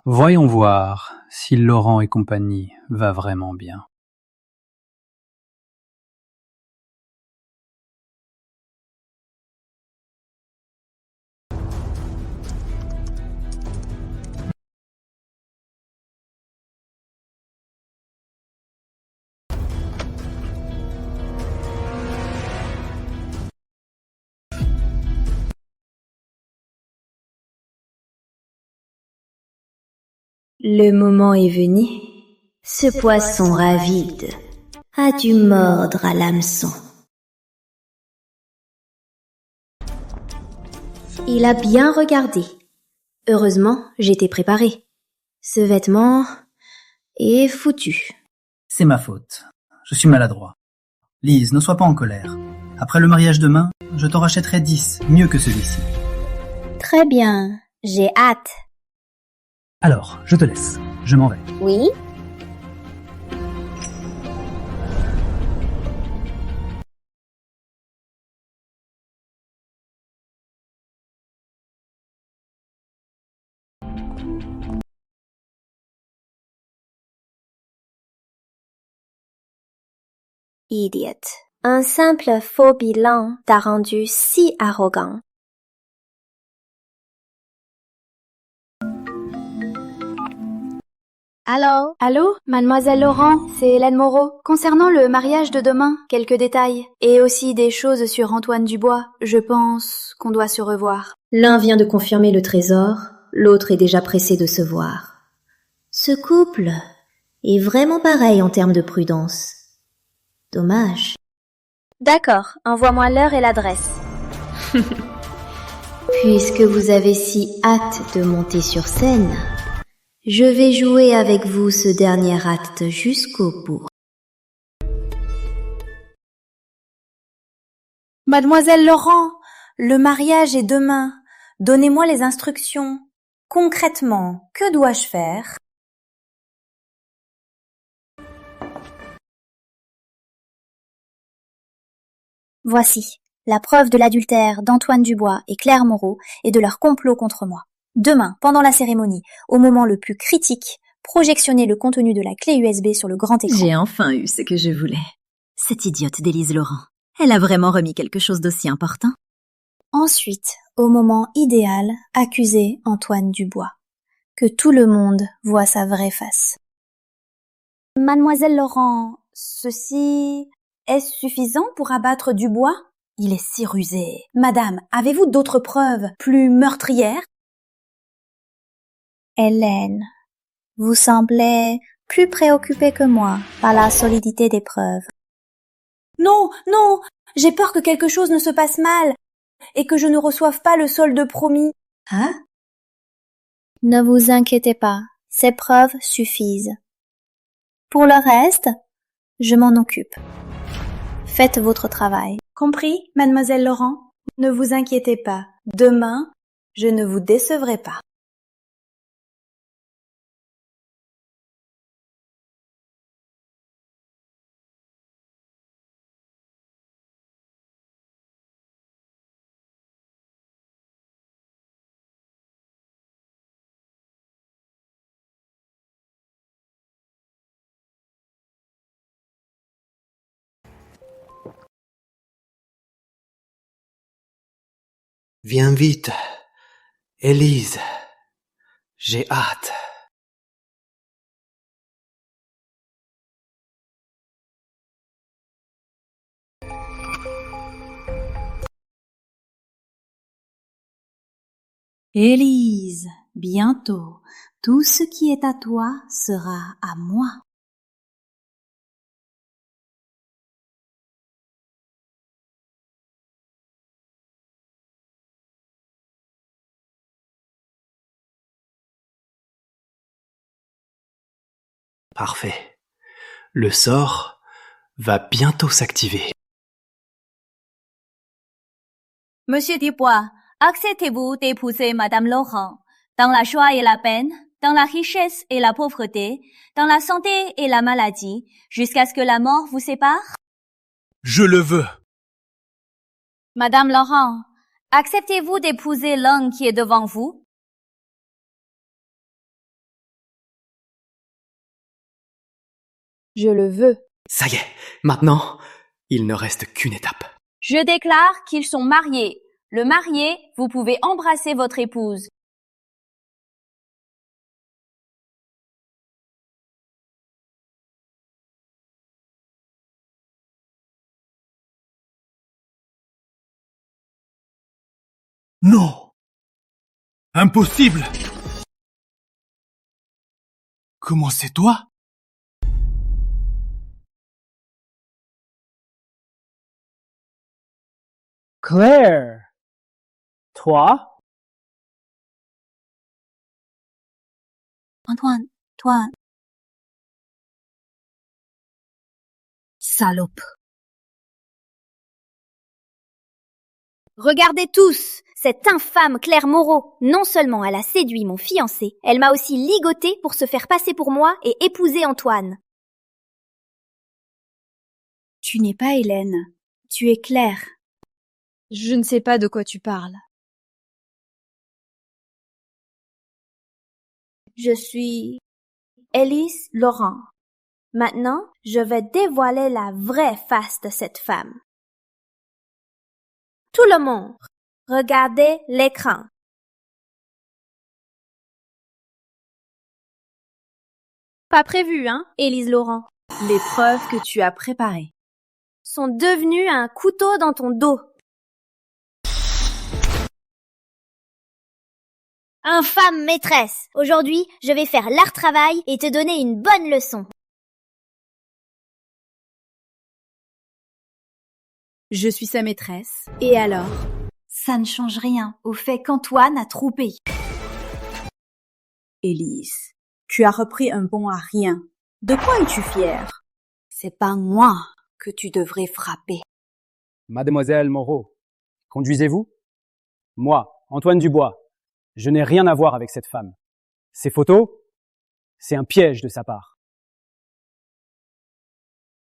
Voyons voir si Laurent et compagnie va vraiment bien. Le moment est venu. Ce poisson ravide a dû mordre à l'hameçon. Il a bien regardé. Heureusement, j'étais préparée. Ce vêtement est foutu. C'est ma faute. Je suis maladroit. Lise, ne sois pas en colère. Après le mariage demain, je t'en rachèterai 10, mieux que celui-ci. Très bien, j'ai hâte. Alors, je te laisse. Je m'en vais. Oui? Idiot. Un simple faux bilan t'a rendu si arrogant. Allô, mademoiselle Laurent, c'est Hélène Moreau. Concernant le mariage de demain, quelques détails. Et aussi des choses sur Antoine Dubois. Je pense qu'on doit se revoir. L'un vient de confirmer le trésor, l'autre est déjà pressé de se voir. Ce couple est vraiment pareil en termes de prudence. Dommage. D'accord, envoie-moi l'heure et l'adresse. Puisque vous avez si hâte de monter sur scène, je vais jouer avec vous ce dernier acte jusqu'au bout. Mademoiselle Laurent, le mariage est demain. Donnez-moi les instructions. Concrètement, que dois-je faire? Voici la preuve de l'adultère d'Antoine Dubois et Claire Moreau et de leur complot contre moi. Demain, pendant la cérémonie, au moment le plus critique, projectionnez le contenu de la clé USB sur le grand écran. J'ai enfin eu ce que je voulais. Cette idiote d'Élise Laurent. Elle a vraiment remis quelque chose d'aussi important. Ensuite, au moment idéal, accusez Antoine Dubois. Que tout le monde voit sa vraie face. Mademoiselle Laurent, ceci est suffisant pour abattre Dubois? Il est si rusé. Madame, avez-vous d'autres preuves plus meurtrières? Hélène, vous semblez plus préoccupée que moi par la solidité des preuves. Non, non, j'ai peur que quelque chose ne se passe mal et que je ne reçoive pas le solde promis. Hein? Ne vous inquiétez pas, ces preuves suffisent. Pour le reste, je m'en occupe. Faites votre travail. Compris, mademoiselle Laurent? Ne vous inquiétez pas. Demain, je ne vous décevrai pas. Viens vite, Élise. J'ai hâte. Élise, bientôt, tout ce qui est à toi sera à moi. Parfait. Le sort va bientôt s'activer. Monsieur Dubois, acceptez-vous d'épouser Madame Laurent dans la joie et la peine, dans la richesse et la pauvreté, dans la santé et la maladie, jusqu'à ce que la mort vous sépare? Je le veux. Madame Laurent, acceptez-vous d'épouser l'homme qui est devant vous? Je le veux. Ça y est, maintenant, il ne reste qu'une étape. Je déclare qu'ils sont mariés. Le marié, vous pouvez embrasser votre épouse. Non. Impossible. Comment c'est toi? Claire. Toi? Antoine, toi. Salope. Regardez tous, cette infâme Claire Moreau. Non seulement elle a séduit mon fiancé, elle m'a aussi ligoté pour se faire passer pour moi et épouser Antoine. Tu n'es pas Hélène, tu es Claire. Je ne sais pas de quoi tu parles. Je suis Élise Laurent. Maintenant, je vais dévoiler la vraie face de cette femme. Tout le monde, regardez l'écran. Pas prévu, hein, Élise Laurent? Les preuves que tu as préparées sont devenues un couteau dans ton dos. Infâme maîtresse, aujourd'hui, je vais faire l'art-travail et te donner une bonne leçon. Je suis sa maîtresse. Et alors? Ça ne change rien au fait qu'Antoine a trop payé. Élise, tu as repris un bon à rien. De quoi es-tu fière? C'est pas moi que tu devrais frapper. Mademoiselle Moreau, conduisez-vous? Moi, Antoine Dubois, je n'ai rien à voir avec cette femme. Ces photos, c'est un piège de sa part.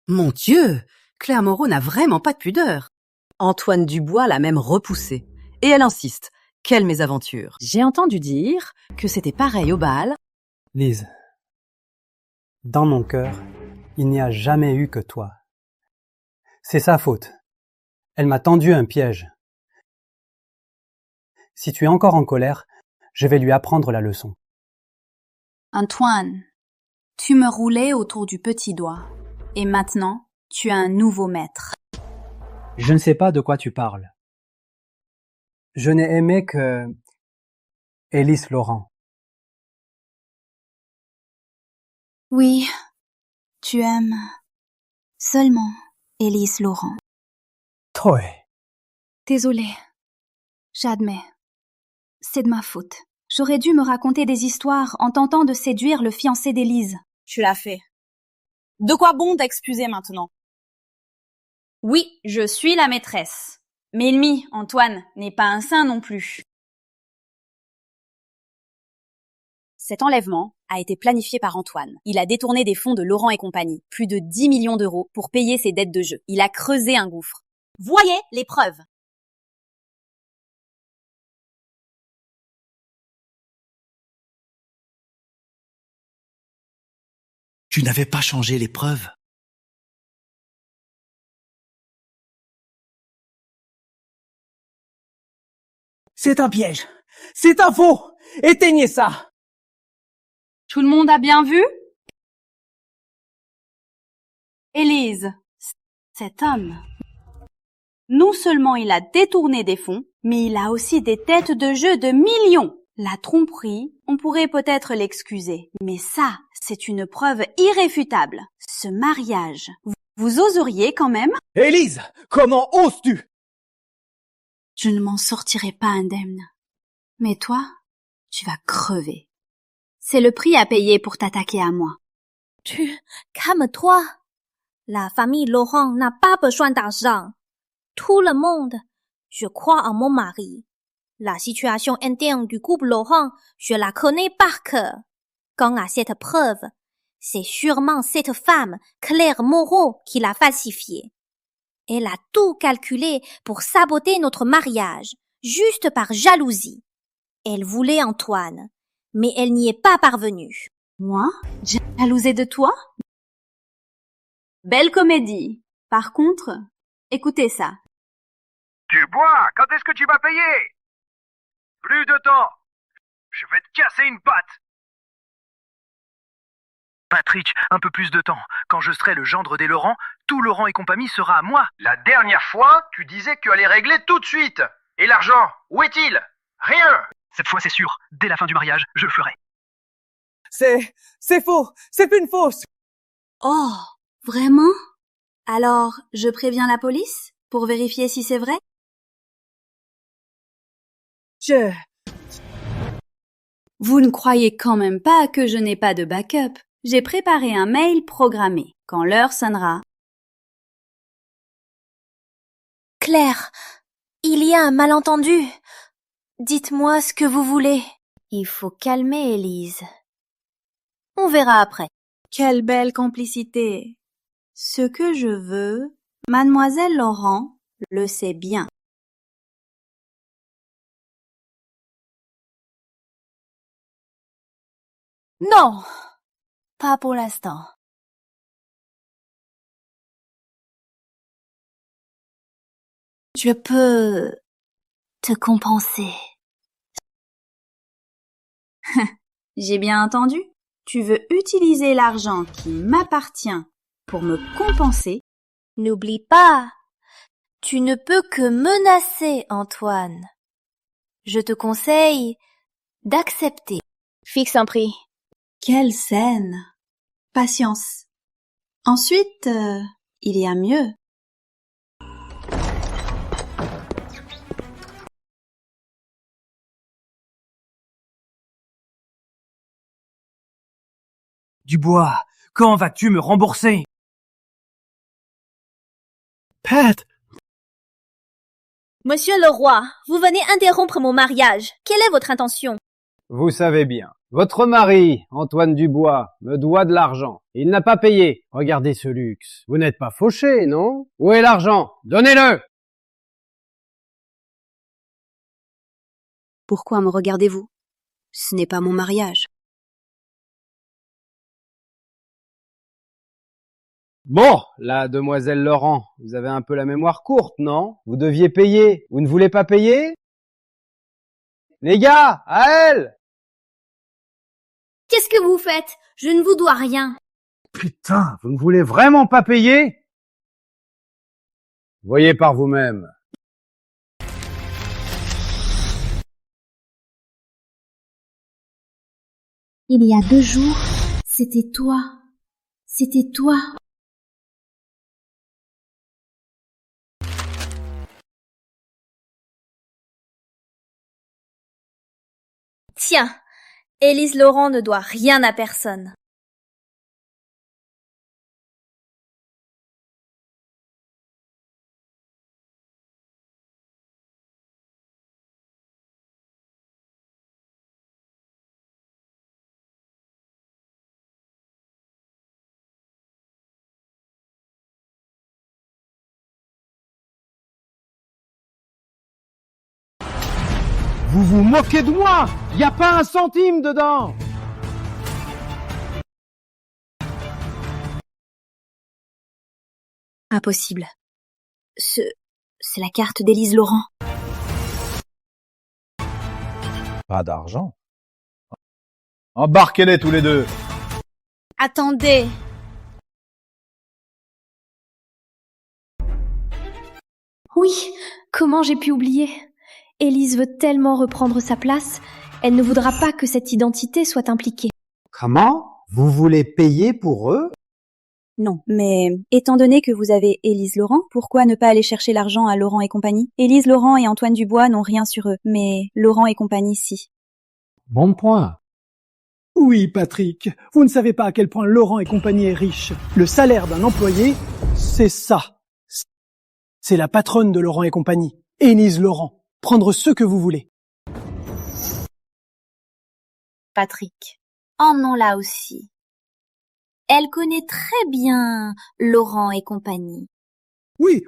Mon Dieu! Claire Moreau n'a vraiment pas de pudeur. Antoine Dubois l'a même repoussée. Et elle insiste. Quelle mésaventure. J'ai entendu dire que c'était pareil au bal. Lise, dans mon cœur, il n'y a jamais eu que toi. C'est sa faute. Elle m'a tendu un piège. Si tu es encore en colère, je vais lui apprendre la leçon. Antoine, tu me roulais autour du petit doigt. Et maintenant, tu as un nouveau maître. Je ne sais pas de quoi tu parles. Je n'ai aimé que Élise Laurent. Oui, tu aimes seulement Élise Laurent. Toi. Désolée. J'admets. C'est de ma faute. J'aurais dû me raconter des histoires en tentant de séduire le fiancé d'Élise. Tu l'as fait. De quoi bon t'excuser maintenant? Oui, je suis la maîtresse. Mais Elmi, Antoine, n'est pas un saint non plus. Cet enlèvement a été planifié par Antoine. Il a détourné des fonds de Laurent et compagnie, plus de 10 millions d'euros, pour payer ses dettes de jeu. Il a creusé un gouffre. Voyez les preuves. Tu n'avais pas changé les preuves. C'est un piège. C'est un faux. Éteignez ça. Tout le monde a bien vu? Élise, cet homme, non seulement il a détourné des fonds, mais il a aussi des têtes de jeu de millions. La tromperie, on pourrait peut-être l'excuser, mais ça, c'est une preuve irréfutable. Ce mariage, vous oseriez quand même? Élise, comment oses-tu? Je ne m'en sortirai pas indemne. Mais toi, tu vas crever. C'est le prix à payer pour t'attaquer à moi. Calme-toi. La famille Laurent n'a pas besoin d'argent. Tout le monde, je crois en mon mari. La situation interne du couple Laurent, je la connais par cœur. Quant à cette preuve, c'est sûrement cette femme, Claire Moreau, qui l'a falsifiée. Elle a tout calculé pour saboter notre mariage, juste par jalousie. Elle voulait Antoine, mais elle n'y est pas parvenue. Moi? Jalousée de toi? Belle comédie. Par contre, écoutez ça. Dubois, quand est-ce que tu vas payer? Plus de temps. Je vais te casser une patte. Patrick, un peu plus de temps. Quand je serai le gendre des Laurent, tout Laurent et compagnie sera à moi. La dernière fois, tu disais que tu allais régler tout de suite. Et l'argent, où est-il? Rien. Cette fois, c'est sûr. Dès la fin du mariage, je le ferai. C'est faux. C'est une fausse. Oh, vraiment? Alors, je préviens la police pour vérifier si c'est vrai? Vous ne croyez quand même pas que je n'ai pas de backup. J'ai préparé un mail programmé. Quand l'heure sonnera. Claire, il y a un malentendu. Dites-moi ce que vous voulez. Il faut calmer Élise. On verra après. Quelle belle complicité. Ce que je veux, mademoiselle Laurent le sait bien. Non, pas pour l'instant. Je peux te compenser. J'ai bien entendu. Tu veux utiliser l'argent qui m'appartient pour me compenser? N'oublie pas, tu ne peux que menacer Antoine. Je te conseille d'accepter. Fixe un prix. Quelle scène! Patience. Ensuite, il y a mieux. Dubois, quand vas-tu me rembourser? Pat! Monsieur le roi, vous venez interrompre mon mariage. Quelle est votre intention? Vous savez bien. Votre mari, Antoine Dubois, me doit de l'argent. Il n'a pas payé. Regardez ce luxe. Vous n'êtes pas fauché, non? Où est l'argent? Donnez-le! Pourquoi me regardez-vous? Ce n'est pas mon mariage. Bon, là, demoiselle Laurent, vous avez un peu la mémoire courte, non? Vous deviez payer. Vous ne voulez pas payer? Les gars, à elle! Qu'est-ce que vous faites? Je ne vous dois rien. Putain, vous ne voulez vraiment pas payer? Voyez par vous-même. Il y a 2 jours, c'était toi. C'était toi. Tiens, Élise Laurent ne doit rien à personne. Vous vous moquez de moi? Y a pas un centime dedans! Impossible. C'est la carte d'Élise Laurent. Pas d'argent. Embarquez-les tous les deux. Attendez. Oui, comment j'ai pu oublier? Élise veut tellement reprendre sa place, elle ne voudra pas que cette identité soit impliquée. Comment? Vous voulez payer pour eux? Non, mais étant donné que vous avez Élise Laurent, pourquoi ne pas aller chercher l'argent à Laurent et compagnie? Élise Laurent et Antoine Dubois n'ont rien sur eux, mais Laurent et compagnie si. Bon point. Oui, Patrick, vous ne savez pas à quel point Laurent et compagnie est riche. Le salaire d'un employé, c'est ça. C'est la patronne de Laurent et compagnie, Élise Laurent. Prendre ce que vous voulez. Patrick. Oh non, là aussi. Elle connaît très bien Laurent et compagnie. Oui,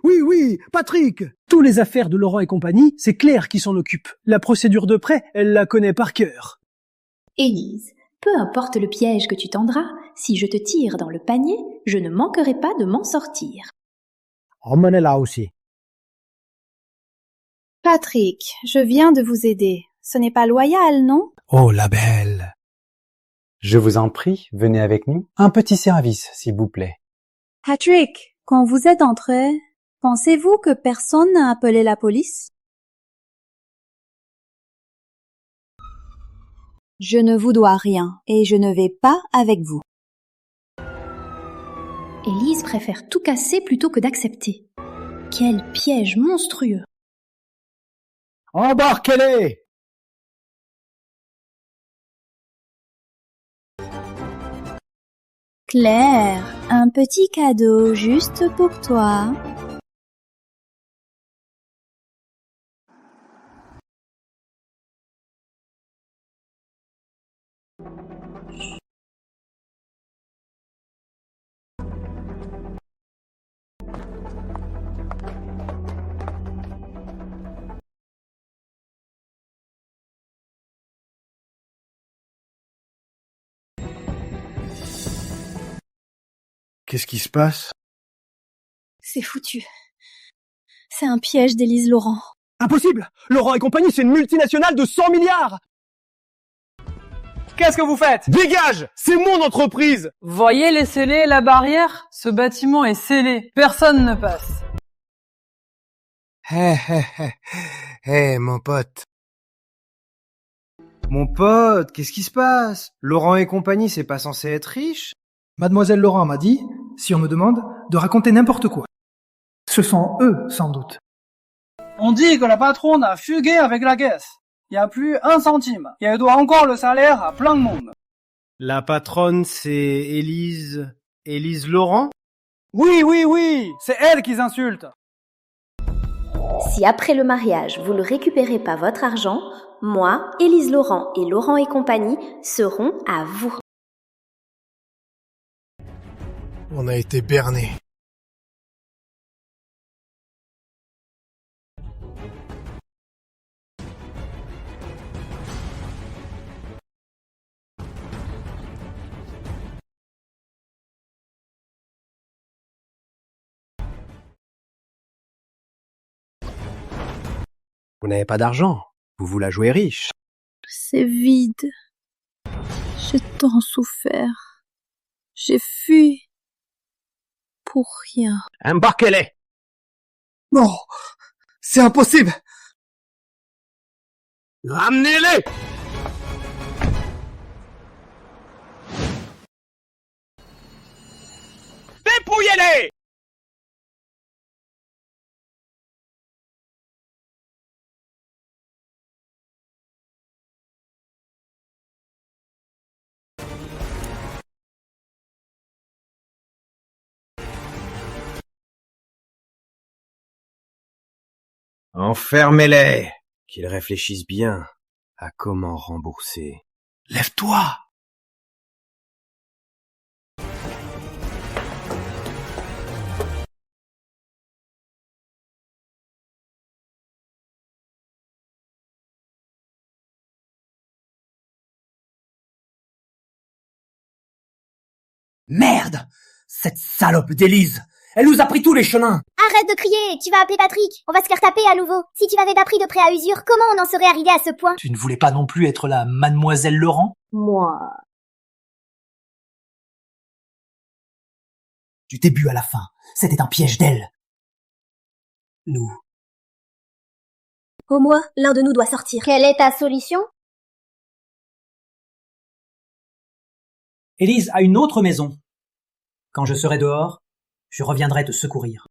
Patrick. Tous les affaires de Laurent et compagnie, c'est Claire qui s'en occupe. La procédure de prêt, elle la connaît par cœur. Élise, peu importe le piège que tu tendras, si je te tire dans le panier, je ne manquerai pas de m'en sortir. Emmenez-la aussi. Patrick, je viens de vous aider. Ce n'est pas loyal, non? Oh, la belle. Je vous en prie, venez avec nous. Un petit service, s'il vous plaît. Patrick, quand vous êtes entré, pensez-vous que personne n'a appelé la police? Je ne vous dois rien et je ne vais pas avec vous. Élise préfère tout casser plutôt que d'accepter. Quel piège monstrueux! Embarquez-les! Claire, un petit cadeau juste pour toi. Qu'est-ce qui se passe? C'est foutu. C'est un piège d'Élise Laurent. Impossible! Laurent et compagnie, c'est une multinationale de 100 milliards! Qu'est-ce que vous faites? Dégage! C'est mon entreprise! Voyez les scellés et la barrière? Ce bâtiment est scellé. Personne ne passe. Hé, mon pote. Mon pote, qu'est-ce qui se passe? Laurent et compagnie, c'est pas censé être riche? Mademoiselle Laurent m'a dit, si on me demande, de raconter n'importe quoi. Ce sont eux, sans doute. On dit que la patronne a fugué avec la caisse. Il n'y a plus 1 centime. Et elle doit encore le salaire à plein de monde. La patronne, c'est Élise Laurent? Oui, c'est elle qui s'insulte. Si après le mariage, vous ne récupérez pas votre argent, moi, Élise Laurent et Laurent et compagnie seront à vous. On a été bernés. Vous n'avez pas d'argent. Vous vous la jouez riche. C'est vide. J'ai tant souffert. J'ai fui. Pour rien. Embarquez-les! Non, c'est impossible. Ramenez-les! Dépouillez-les! Enfermez-les, qu'ils réfléchissent bien à comment rembourser. Lève-toi! Merde! Cette salope d'Élise! Elle nous a pris tous les chemins! Arrête de crier, tu vas appeler Patrick. On va se faire taper à nouveau. Si tu m'avais pas pris de prêt à usure, comment on en serait arrivé à ce point? Tu ne voulais pas non plus être la mademoiselle Laurent? Moi. Du début à la fin, c'était un piège d'elle. Nous. Au moins, l'un de nous doit sortir. Quelle est ta solution? Élise a une autre maison. Quand je serai dehors, je reviendrai te secourir.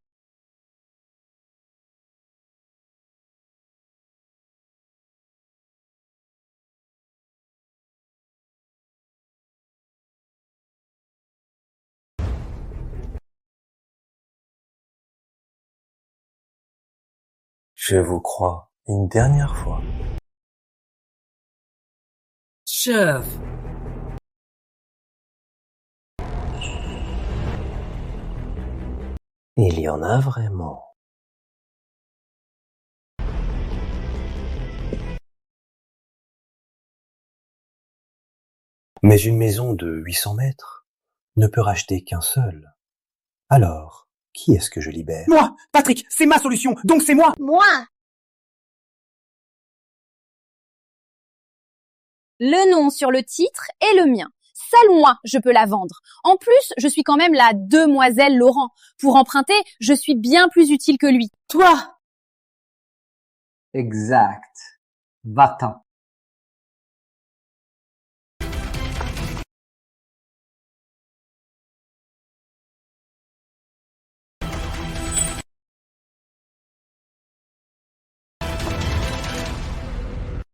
Je vous crois une dernière fois. Chef! Il y en a vraiment. Mais une maison de 800 mètres ne peut racheter qu'un seul. Alors, qui est-ce que je libère? Moi! Patrick, c'est ma solution, donc c'est moi! Moi! Le nom sur le titre est le mien. Seul moi, je peux la vendre. En plus, je suis quand même la demoiselle Laurent. Pour emprunter, je suis bien plus utile que lui. Toi! Exact. Va-t'en.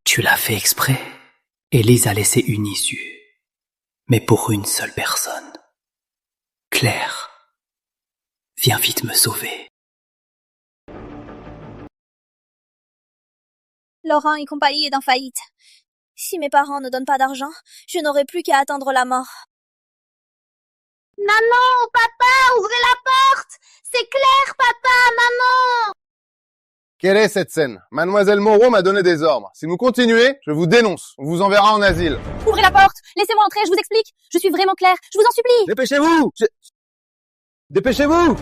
Tu l'as fait exprès. Élise a laissé une issue. Mais pour une seule personne. Claire. Viens vite me sauver. Laurent et compagnie est en faillite. Si mes parents ne donnent pas d'argent, je n'aurai plus qu'à attendre la mort. Maman, papa, ouvrez la porte! C'est Claire, papa, maman! Quelle est cette scène? Mademoiselle Moreau m'a donné des ordres. Si vous continuez, je vous dénonce. On vous enverra en asile. Ouvrez la porte! Laissez-moi entrer, je vous explique. Je suis vraiment Claire, je vous en supplie. Dépêchez-vous! Dépêchez-vous!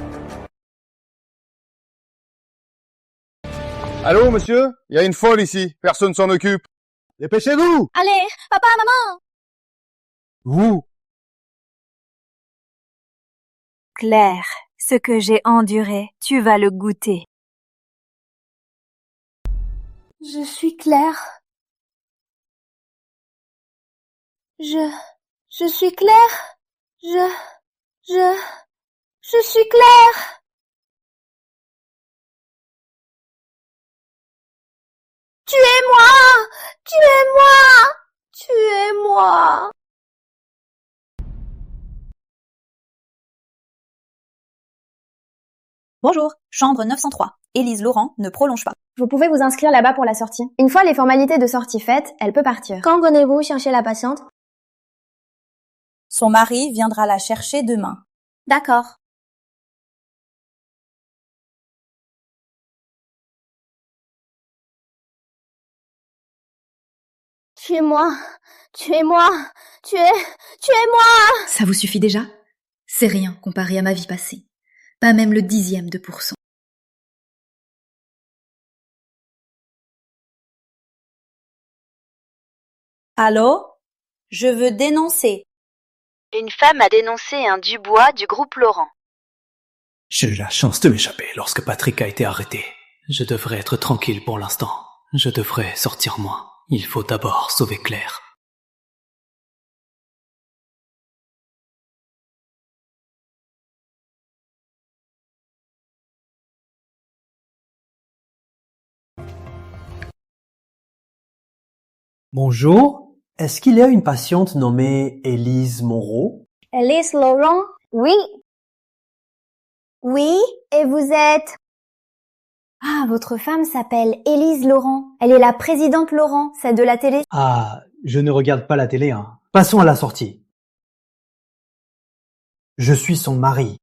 Allô, monsieur? Il y a une folle ici. Personne s'en occupe. Dépêchez-vous! Allez, papa, maman! Vous! Claire, ce que j'ai enduré, tu vas le goûter. Je suis Claire. Je suis Claire. Je suis Claire. Tuez-moi! Tuez-moi! Tuez-moi! Bonjour, chambre 903. Élise Laurent ne prolonge pas. Vous pouvez vous inscrire là-bas pour la sortie. Une fois les formalités de sortie faites, elle peut partir. Quand venez-vous chercher la patiente? Son mari viendra la chercher demain. D'accord. Tuez-moi! Tuez-moi! Tuez-moi! Ça vous suffit déjà? C'est rien comparé à ma vie passée. Pas même le 10%. Allô? Je veux dénoncer. Une femme a dénoncé un Dubois du groupe Laurent. J'ai eu la chance de m'échapper lorsque Patrick a été arrêté. Je devrais être tranquille pour l'instant. Je devrais sortir moins. Il faut d'abord sauver Claire. Bonjour, est-ce qu'il y a une patiente nommée Élise Moreau? Élise Laurent? Oui. Oui, et vous êtes? Ah, votre femme s'appelle Élise Laurent. Elle est la présidente Laurent, celle de la télé. Ah, je ne regarde pas la télé, hein. Passons à la sortie. Je suis son mari.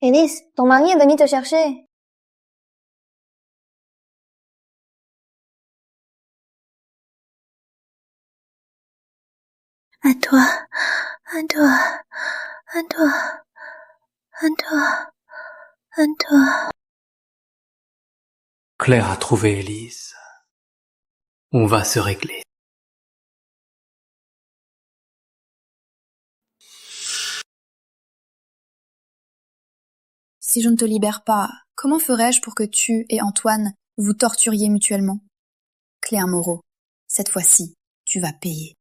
Élise, ton mari est venu te chercher. À toi, à toi, à toi, à toi, à toi. Claire a trouvé Élise. On va se régler. Si je ne te libère pas, comment ferais-je pour que tu et Antoine vous torturiez mutuellement? Claire Moreau, cette fois-ci, tu vas payer.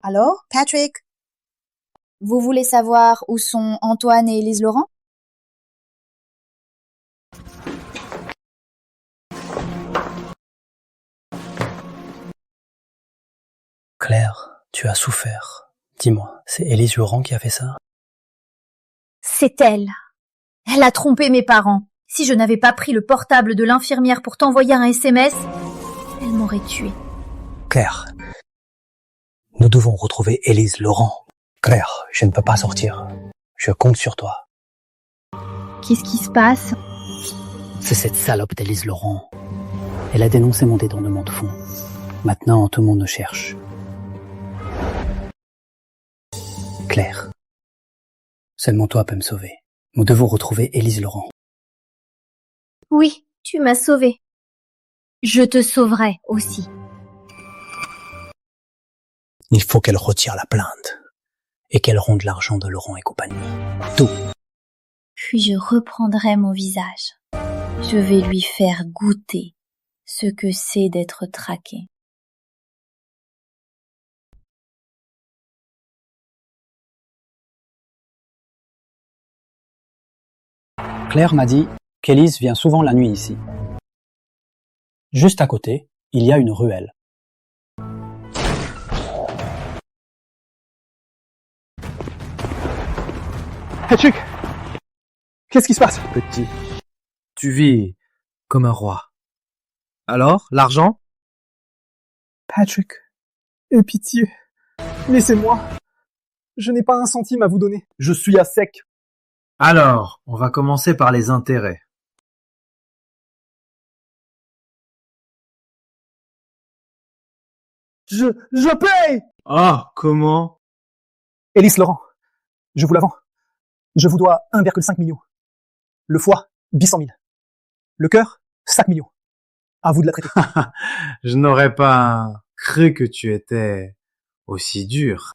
Alors, Patrick, vous voulez savoir où sont Antoine et Élise Laurent? Claire, tu as souffert. Dis-moi, c'est Élise Laurent qui a fait ça? C'est elle. Elle a trompé mes parents. Si je n'avais pas pris le portable de l'infirmière pour t'envoyer un SMS, elle m'aurait tué. Claire, nous devons retrouver Élise Laurent. Claire, je ne peux pas sortir. Je compte sur toi. Qu'est-ce qui se passe? C'est cette salope d'Élise Laurent. Elle a dénoncé mon détournement de fonds. Maintenant, tout le monde nous cherche. Claire, seulement toi peux me sauver. Nous devons retrouver Élise Laurent. Oui, tu m'as sauvé. Je te sauverai aussi. Il faut qu'elle retire la plainte et qu'elle ronde l'argent de Laurent et compagnie. Tout. Puis je reprendrai mon visage. Je vais lui faire goûter ce que c'est d'être traqué. Claire m'a dit qu'Élise vient souvent la nuit ici. Juste à côté, il y a une ruelle. Patrick, qu'est-ce qui se passe? Petit, tu vis comme un roi. Alors, l'argent? Patrick, aie pitié. Laissez-moi. Je n'ai pas un centime à vous donner. Je suis à sec. Alors, on va commencer par les intérêts. Je paye! Ah, comment? Élise Laurent, je vous la vends. Je vous dois 1,5 million. Le foie, 800 000. Le cœur, 5 millions. À vous de la traiter. Je n'aurais pas cru que tu étais aussi dur.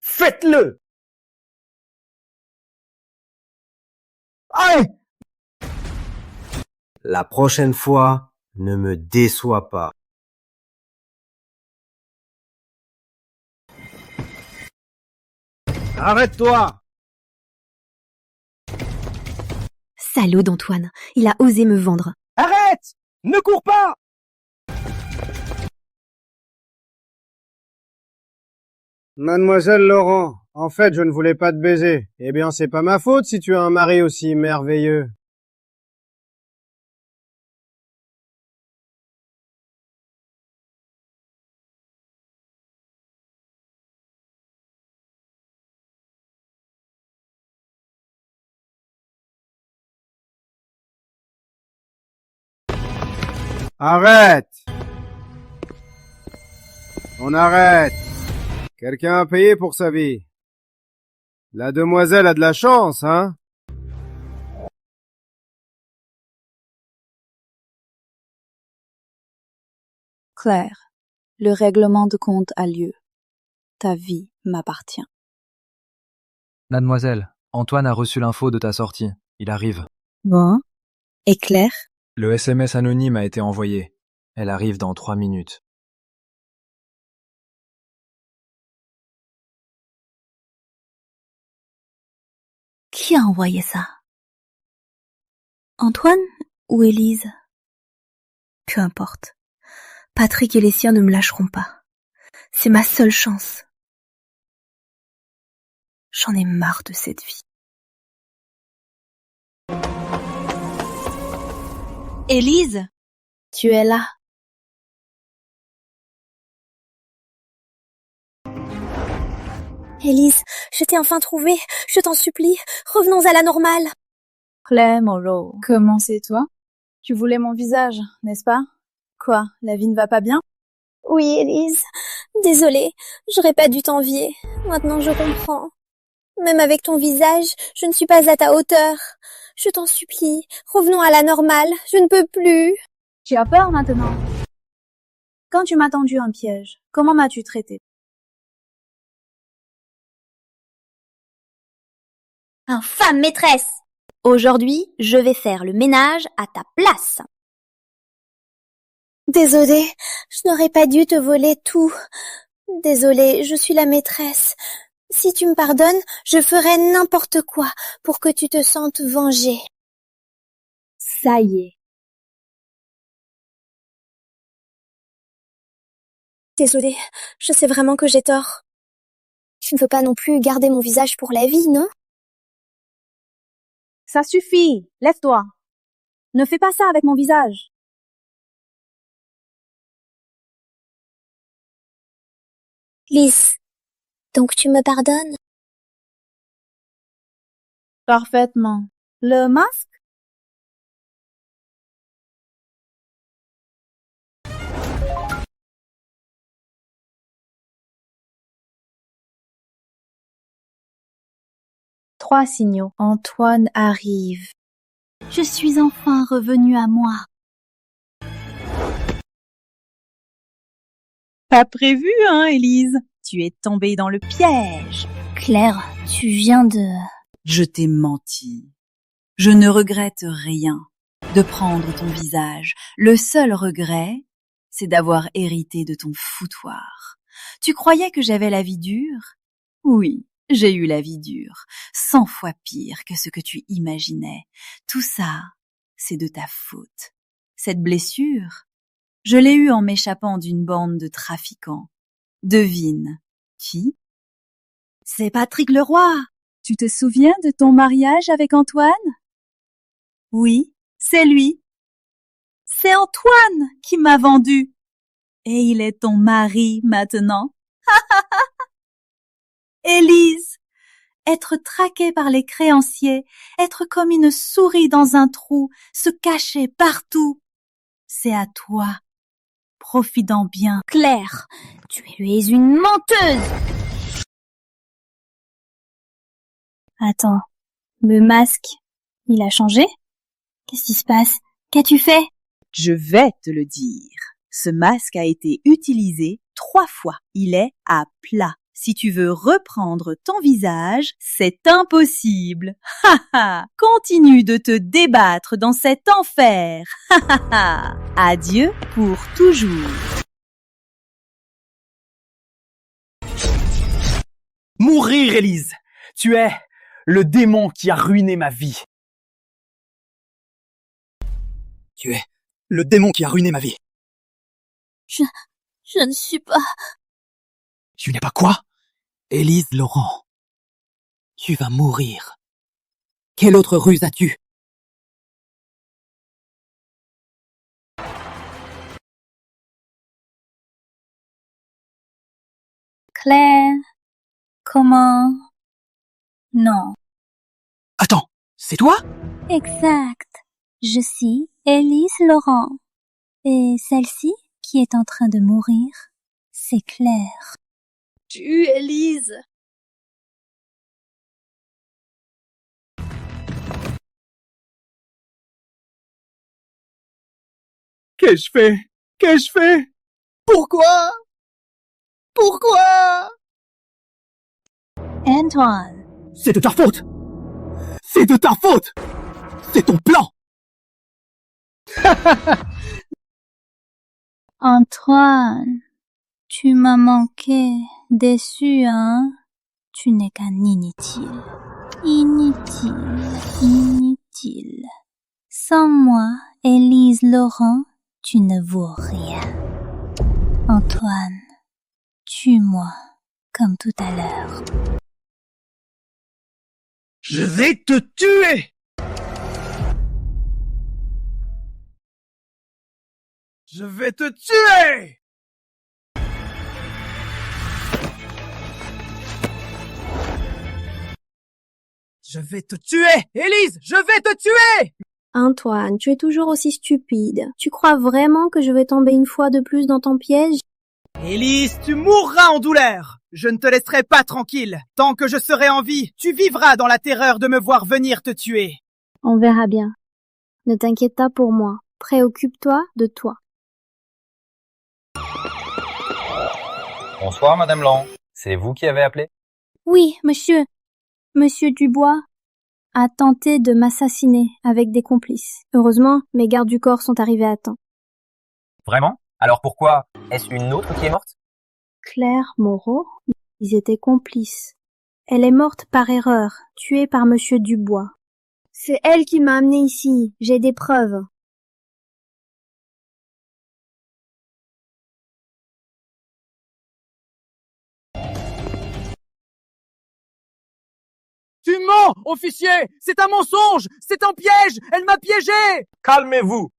Faites-le! Allez! La prochaine fois, ne me déçois pas. Arrête-toi! Salaud d'Antoine, il a osé me vendre. Arrête! Ne cours pas! Mademoiselle Laurent, en fait, je ne voulais pas te baiser. Eh bien, c'est pas ma faute si tu as un mari aussi merveilleux. Arrête! On arrête! Quelqu'un a payé pour sa vie. La demoiselle a de la chance, hein? Claire, le règlement de compte a lieu. Ta vie m'appartient. Mademoiselle, Antoine a reçu l'info de ta sortie. Il arrive. Bon. Et Claire? Le SMS anonyme a été envoyé. Elle arrive dans 3 minutes. Qui a envoyé ça? Antoine ou Élise? Peu importe. Patrick et les siens ne me lâcheront pas. C'est ma seule chance. J'en ai marre de cette vie. Élise, tu es là. Élise, je t'ai enfin trouvée. Je t'en supplie, revenons à la normale. Claire Moreau. Comment c'est toi? Tu voulais mon visage, n'est-ce pas? Quoi, la vie ne va pas bien? Oui, Élise. Désolée, j'aurais pas dû t'envier. Maintenant je comprends. Même avec ton visage, je ne suis pas à ta hauteur. Je t'en supplie, revenons à la normale. Je ne peux plus. Tu as peur maintenant? Quand tu m'as tendu un piège, comment m'as-tu traité? Infâme maîtresse! Aujourd'hui, je vais faire le ménage à ta place. Désolée, je n'aurais pas dû te voler tout. Désolée, je suis la maîtresse. Si tu me pardonnes, je ferai n'importe quoi pour que tu te sentes vengée. Ça y est. Désolée, je sais vraiment que j'ai tort. Tu ne veux pas non plus garder mon visage pour la vie, non? Ça suffit, lève-toi. Ne fais pas ça avec mon visage. Lise, donc tu me pardonnes? Parfaitement. Le masque? Trois signaux. Antoine arrive. Je suis enfin revenue à moi. Pas prévu, hein, Élise? Tu es tombée dans le piège. Claire, tu viens de... Je t'ai menti. Je ne regrette rien de prendre ton visage. Le seul regret, c'est d'avoir hérité de ton foutoir. Tu croyais que j'avais la vie dure? Oui, j'ai eu la vie dure, 100 fois pire que ce que tu imaginais. Tout ça, c'est de ta faute. Cette blessure, je l'ai eue en m'échappant d'une bande de trafiquants. Devine, qui? C'est Patrick Leroy. Tu te souviens de ton mariage avec Antoine? Oui, c'est lui. C'est Antoine qui m'a vendue. Et il est ton mari maintenant. Élise, être traquée par les créanciers, être comme une souris dans un trou, se cacher partout, c'est à toi. Profite-en bien. Claire, tu es une menteuse! Attends, le masque, il a changé? Qu'est-ce qui se passe? Qu'as-tu fait? Je vais te le dire. Ce masque a été utilisé 3 fois. Il est à plat. Si tu veux reprendre ton visage, c'est impossible. Ha ha! Continue de te débattre dans cet enfer. Ha ha ha! Adieu pour toujours. Mourir, Élise! Tu es le démon qui a ruiné ma vie. Tu es le démon qui a ruiné ma vie. Je ne suis pas... Tu n'es pas quoi? Élise Laurent. Tu vas mourir. Quelle autre ruse as-tu? Claire, comment? Non. Attends, c'est toi? Exact. Je suis Élise Laurent. Et celle-ci, qui est en train de mourir, c'est Claire. Tu, Élise! Qu'ai-je fait? Qu'ai-je fait? Pourquoi? Pourquoi? Antoine, C'est de ta faute! C'est de ta faute! C'est ton plan! Antoine, tu m'as manqué, déçu, hein? Tu n'es qu'un inutile. Inutile, inutile. Sans moi, Élise Laurent, tu ne vaux rien. Antoine, tue-moi, comme tout à l'heure. Je vais te tuer! Je vais te tuer! Je vais te tuer! Élise, je vais te tuer! Antoine, tu es toujours aussi stupide. Tu crois vraiment que je vais tomber une fois de plus dans ton piège? Élise, tu mourras en douleur! Je ne te laisserai pas tranquille. Tant que je serai en vie, tu vivras dans la terreur de me voir venir te tuer. On verra bien. Ne t'inquiète pas pour moi. Préoccupe-toi de toi. Bonsoir, Madame Lang. C'est vous qui avez appelé? Oui, monsieur. Monsieur Dubois a tenté de m'assassiner avec des complices. Heureusement, mes gardes du corps sont arrivés à temps. Vraiment? Alors pourquoi? Est-ce une autre qui est morte? Claire Moreau, ils étaient complices. Elle est morte par erreur, tuée par monsieur Dubois. C'est elle qui m'a amenée ici. J'ai des preuves. Tu mens, officier! C'est un mensonge! C'est un piège! Elle m'a piégé! Calmez-vous!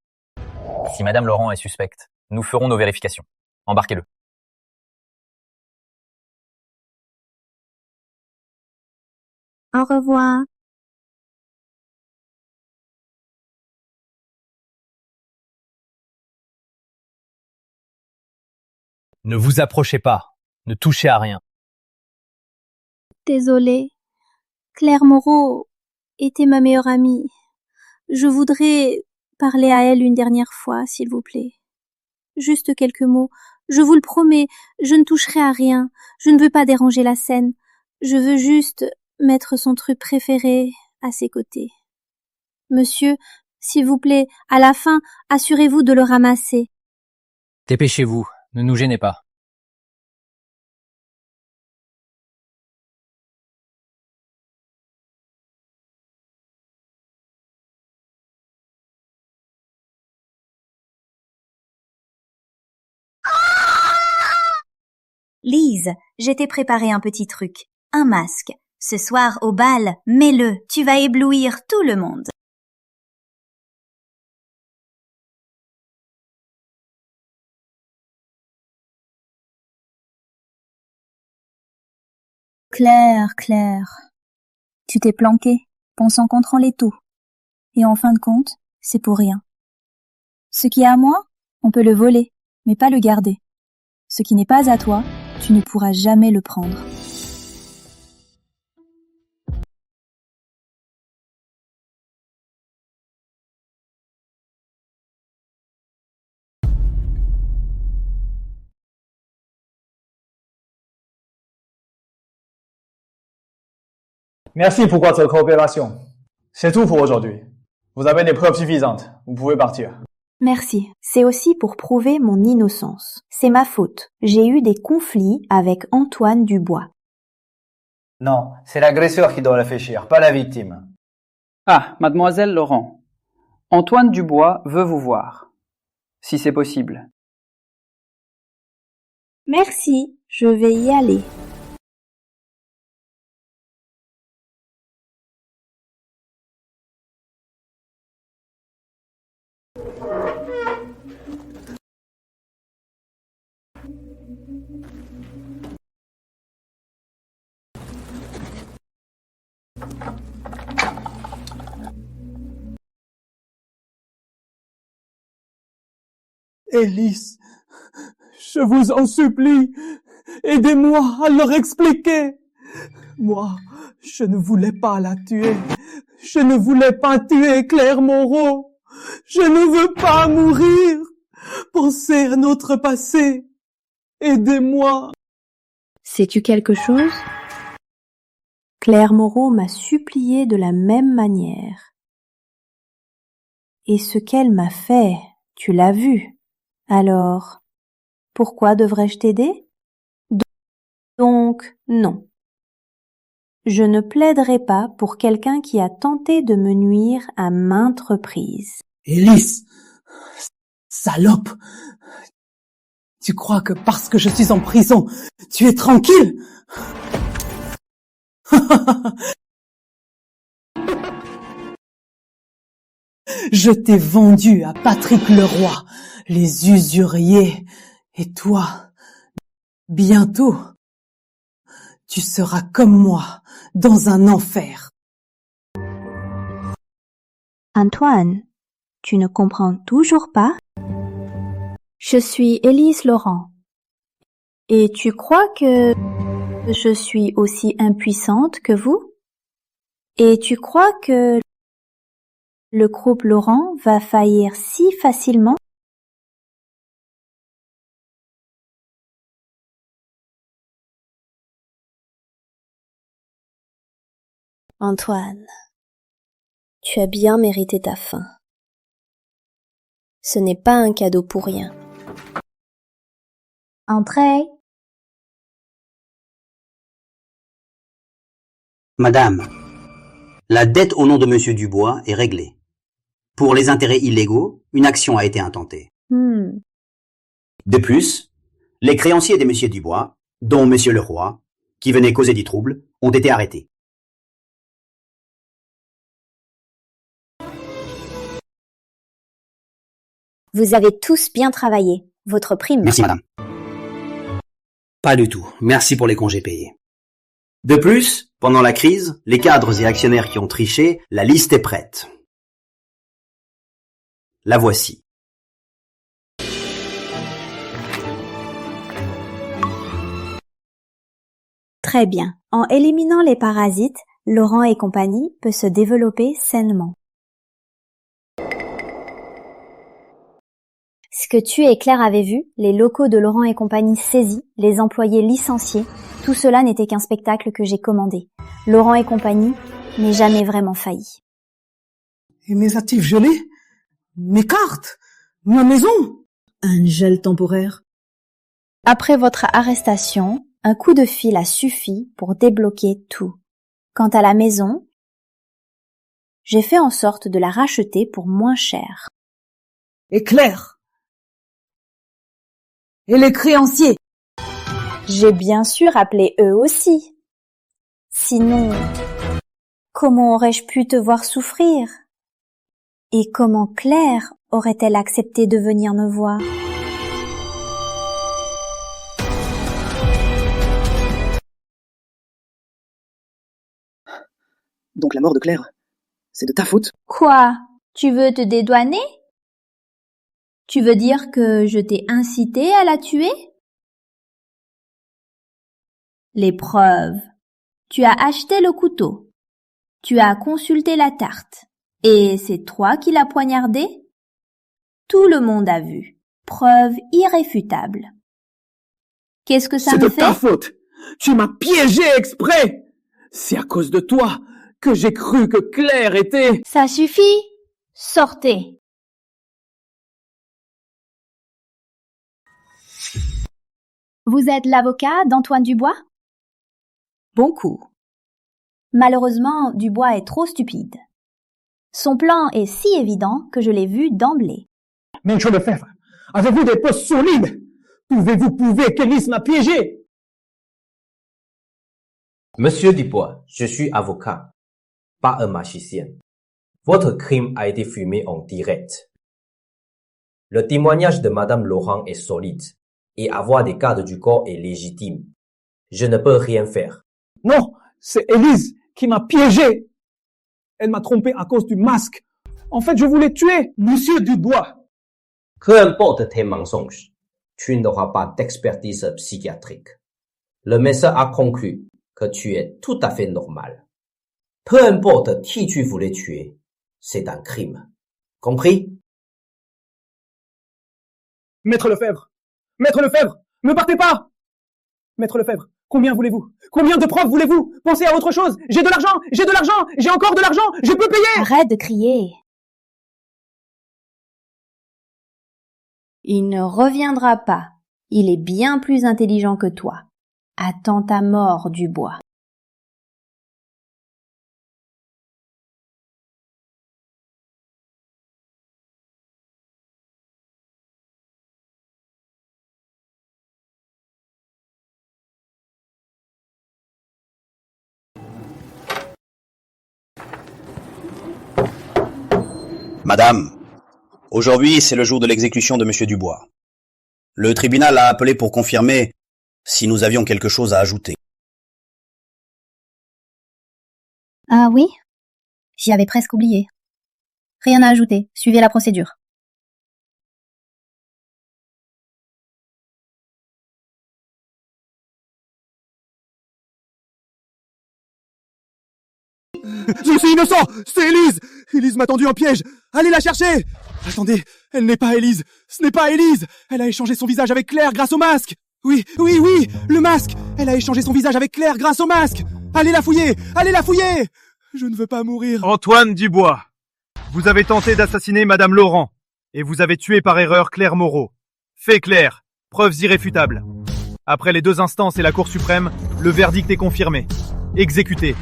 Si Madame Laurent est suspecte, nous ferons nos vérifications. Embarquez-le. Au revoir. Ne vous approchez pas. Ne touchez à rien. Désolée. Claire Moreau était ma meilleure amie. Je voudrais parler à elle une dernière fois, s'il vous plaît. Juste quelques mots. Je vous le promets, je ne toucherai à rien. Je ne veux pas déranger la scène. Je veux juste mettre son truc préféré à ses côtés. Monsieur, s'il vous plaît, à la fin, assurez-vous de le ramasser. Dépêchez-vous. Ne nous gênez pas. Lise, je t'ai préparé un petit truc, un masque. Ce soir au bal, mets-le, tu vas éblouir tout le monde. Claire, tu t'es planquée, pensant contrôler tout. Et en fin de compte, c'est pour rien. Ce qui est à moi, on peut le voler, mais pas le garder. Ce qui n'est pas à toi, tu ne pourras jamais le prendre. Merci pour votre coopération. C'est tout pour aujourd'hui. Vous avez des preuves suffisantes. Vous pouvez partir. Merci. C'est aussi pour prouver mon innocence. C'est ma faute. J'ai eu des conflits avec Antoine Dubois. Non, c'est l'agresseur qui doit réfléchir, pas la victime. Ah, mademoiselle Laurent. Antoine Dubois veut vous voir. Si c'est possible. Merci, je vais y aller. Élise, je vous en supplie, aidez-moi à leur expliquer. Moi, je ne voulais pas la tuer. Je ne voulais pas tuer Claire Moreau. Je ne veux pas mourir. Pensez à notre passé. Aidez-moi. Sais-tu quelque chose? Claire Moreau m'a supplié de la même manière. Et ce qu'elle m'a fait, tu l'as vu. Alors, pourquoi devrais-je t'aider? Donc, non. Je ne plaiderai pas pour quelqu'un qui a tenté de me nuire à maintes reprises. Élise, salope, tu crois que parce que je suis en prison, tu es tranquille? Je t'ai vendu à Patrick Leroy, les usuriers, et toi, bientôt, tu seras comme moi, dans un enfer. Antoine, tu ne comprends toujours pas? Je suis Élise Laurent. Et tu crois que je suis aussi impuissante que vous? Et tu crois que le groupe Laurent va faillir si facilement? Antoine, tu as bien mérité ta fin. Ce n'est pas un cadeau pour rien. Entrez. Madame, la dette au nom de Monsieur Dubois est réglée. Pour les intérêts illégaux, une action a été intentée. De plus, les créanciers de Monsieur Dubois, dont Monsieur Leroy, qui venaient causer du trouble, ont été arrêtés. Vous avez tous bien travaillé. Votre prime. Merci, madame. Pas du tout. Merci pour les congés payés. De plus, pendant la crise, les cadres et actionnaires qui ont triché, la liste est prête. La voici. Très bien. En éliminant les parasites, Laurent et compagnie peut se développer sainement. Ce que tu et Claire avez vu, les locaux de Laurent et compagnie saisis, les employés licenciés, tout cela n'était qu'un spectacle que j'ai commandé. Laurent et compagnie n'est jamais vraiment failli. Et mes actifs gelés? Mes cartes? Ma maison? Un gel temporaire. Après votre arrestation, un coup de fil a suffi pour débloquer tout. Quant à la maison, j'ai fait en sorte de la racheter pour moins cher. Et Claire? Et les créanciers? J'ai bien sûr appelé eux aussi. Sinon, comment aurais-je pu te voir souffrir? Et comment Claire aurait-elle accepté de venir me voir? Donc la mort de Claire, c'est de ta faute? Quoi? Tu veux te dédouaner? Tu veux dire que je t'ai incité à la tuer? Les preuves. Tu as acheté le couteau. Tu as consulté la tarte. Et c'est toi qui l'as poignardé? Tout le monde a vu. Preuve irréfutable. Qu'est-ce que ça me fait? C'est de ta faute! Tu m'as piégé exprès! C'est à cause de toi que j'ai cru que Claire était... Ça suffit. Sortez. Vous êtes l'avocat d'Antoine Dubois? Bon coup. Malheureusement, Dubois est trop stupide. Son plan est si évident que je l'ai vu d'emblée. Maître Lefebvre, avez-vous des preuves solides? Pouvez-vous prouver qu'Élise m'a piégé? Monsieur Dubois, je suis avocat, pas un magicien. Votre crime a été filmé en direct. Le témoignage de Madame Laurent est solide et avoir des gardes du corps est légitime. Je ne peux rien faire. Non, c'est Élise qui m'a piégé. Elle m'a trompé à cause du masque. En fait, je voulais tuer Monsieur Dubois. Peu importe tes mensonges, tu n'auras pas d'expertise psychiatrique. Le médecin a conclu que tu es tout à fait normal. Peu importe qui tu voulais tuer, c'est un crime. Compris? Maître Lefebvre! Maître Lefebvre! Ne partez pas! Maître Lefebvre, combien voulez-vous? Combien de preuves voulez-vous? Pensez à autre chose! J'ai de l'argent! J'ai de l'argent! J'ai encore de l'argent! Je peux payer! Arrête de crier. Il ne reviendra pas. Il est bien plus intelligent que toi. Attends ta mort, Dubois. Madame, aujourd'hui c'est le jour de l'exécution de Monsieur Dubois. Le tribunal a appelé pour confirmer si nous avions quelque chose à ajouter. Ah oui? J'y avais presque oublié. Rien à ajouter. Suivez la procédure. Je suis innocent! C'est Élise! Élise m'a tendu en piège! Allez la chercher! Attendez, elle n'est pas Élise! Ce n'est pas Élise! Elle a échangé son visage avec Claire grâce au masque! Oui, le masque! Elle a échangé son visage avec Claire grâce au masque! Allez la fouiller! Allez la fouiller! Je ne veux pas mourir. Antoine Dubois, vous avez tenté d'assassiner Madame Laurent et vous avez tué par erreur Claire Moreau. Fait clair, preuves irréfutables. Après les 2 instances et la Cour suprême, le verdict est confirmé. Exécuté.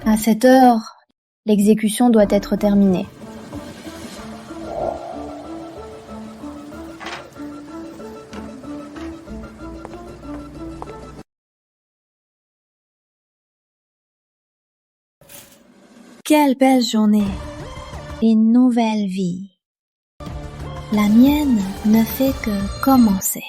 À cette heure, l'exécution doit être terminée. Quelle belle journée. Une nouvelle vie. La mienne ne fait que commencer.